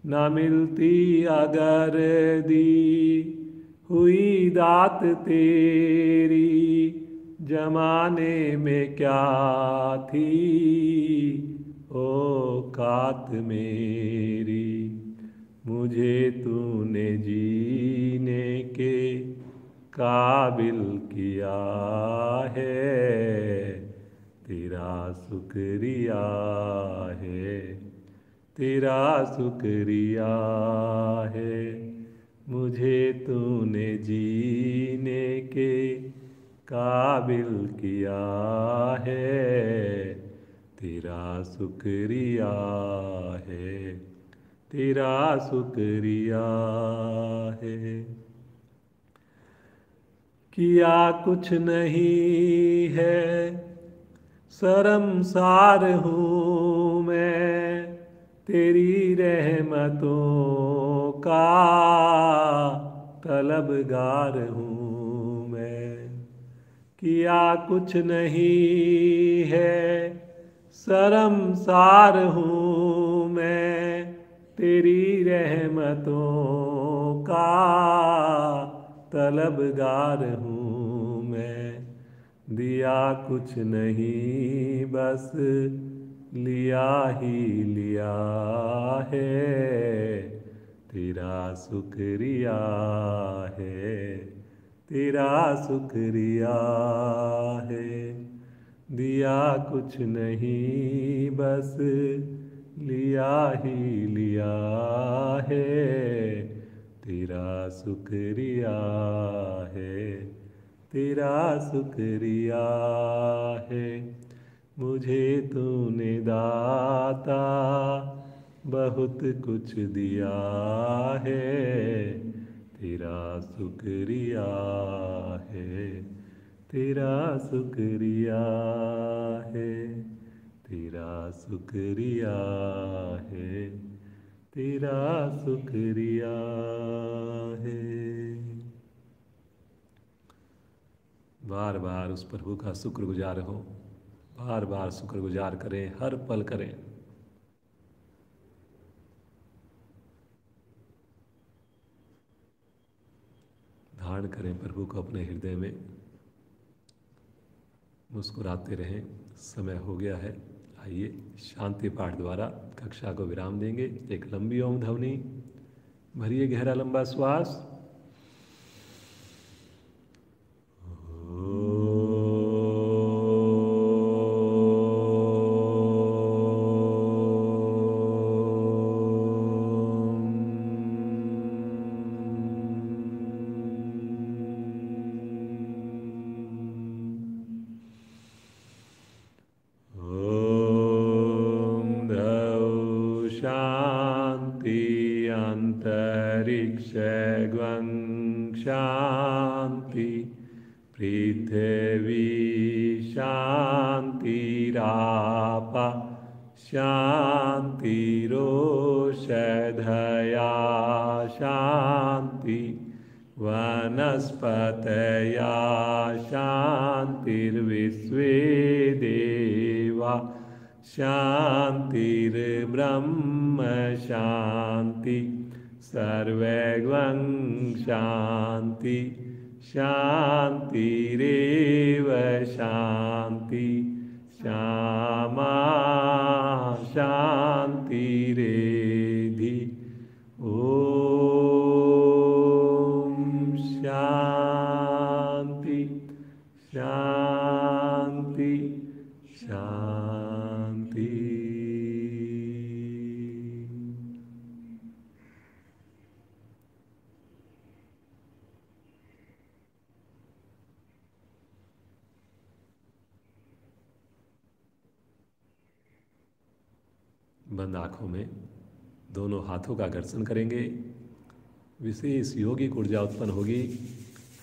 न मिलती अगर दी हुई दात तेरी, जमाने में क्या थी औकात मेरी। मुझे तूने जीने के काबिल किया है, तेरा शुक्रिया है, तेरा शुक्रिया है। मुझे तूने जीने के काबिल किया है, तेरा शुक्रिया है, तेरा शुक्रिया है। किया कुछ नहीं है, शर्मसार हूँ मैं, तेरी रहमतों का तलबगार हूँ मैं। किया कुछ नहीं है, शर्मसार हूँ मैं, तेरी रहमतों का तलबगार हूँ मैं। दिया कुछ नहीं बस लिया ही लिया है, तेरा शुक्रिया है, तेरा शुक्रिया है। दिया कुछ नहीं बस लिया ही लिया है, तेरा शुक्रिया है, तेरा शुक्रिया है, मुझे तूने दाता बहुत कुछ दिया है। तेरा शुक्रिया है, तेरा शुक्रिया है, तेरा शुक्रिया है, तेरा शुक्रिया है। बार बार उस प्रभु का शुक्रगुजार हो, बार बार शुक्रगुजार करें, हर पल करें। धारण करें प्रभु को अपने हृदय में, मुस्कुराते रहें। समय हो गया है, आइए शांति पाठ द्वारा कक्षा को विराम देंगे। एक लंबी ओम ध्वनि भरिए, गहरा लंबा श्वास। शांति, पृथ्वी शांतिरापा शांतिरोषधया शांति, वनस्पतया शांतिर्विश्वे देवा शांतिर्ब्रह्म शांति, सर्वैर्वं शांति, शांतिरेव शांति, श्यामा शांतिरेधि। ओम शांति शांति शांति। बंद आँखों में दोनों हाथों का घर्षण करेंगे। विशेष यौगिक ऊर्जा उत्पन्न होगी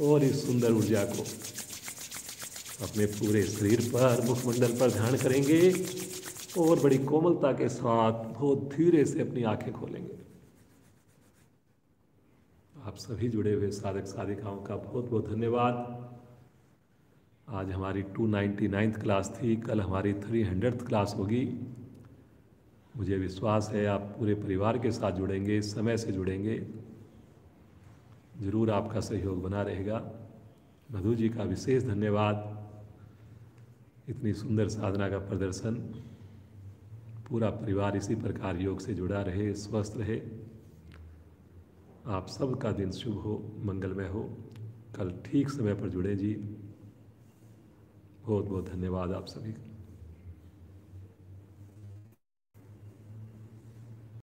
और इस सुंदर ऊर्जा को अपने पूरे शरीर पर, मुखमंडल पर धारण करेंगे और बड़ी कोमलता के साथ बहुत धीरे से अपनी आंखें खोलेंगे। आप सभी जुड़े हुए साधक साधिकाओं का बहुत बहुत धन्यवाद। आज हमारी 299th क्लास थी, कल हमारी 300th क्लास होगी। मुझे विश्वास है आप पूरे परिवार के साथ जुड़ेंगे, समय से जुड़ेंगे। ज़रूर आपका सहयोग बना रहेगा। मधु जी का विशेष धन्यवाद। इतनी सुंदर साधना का प्रदर्शन। पूरा परिवार इसी प्रकार योग से जुड़ा रहे, स्वस्थ रहे। आप सबका दिन शुभ हो, मंगलमय हो। कल ठीक समय पर जुड़े जी। बहुत बहुत धन्यवाद आप सभी का।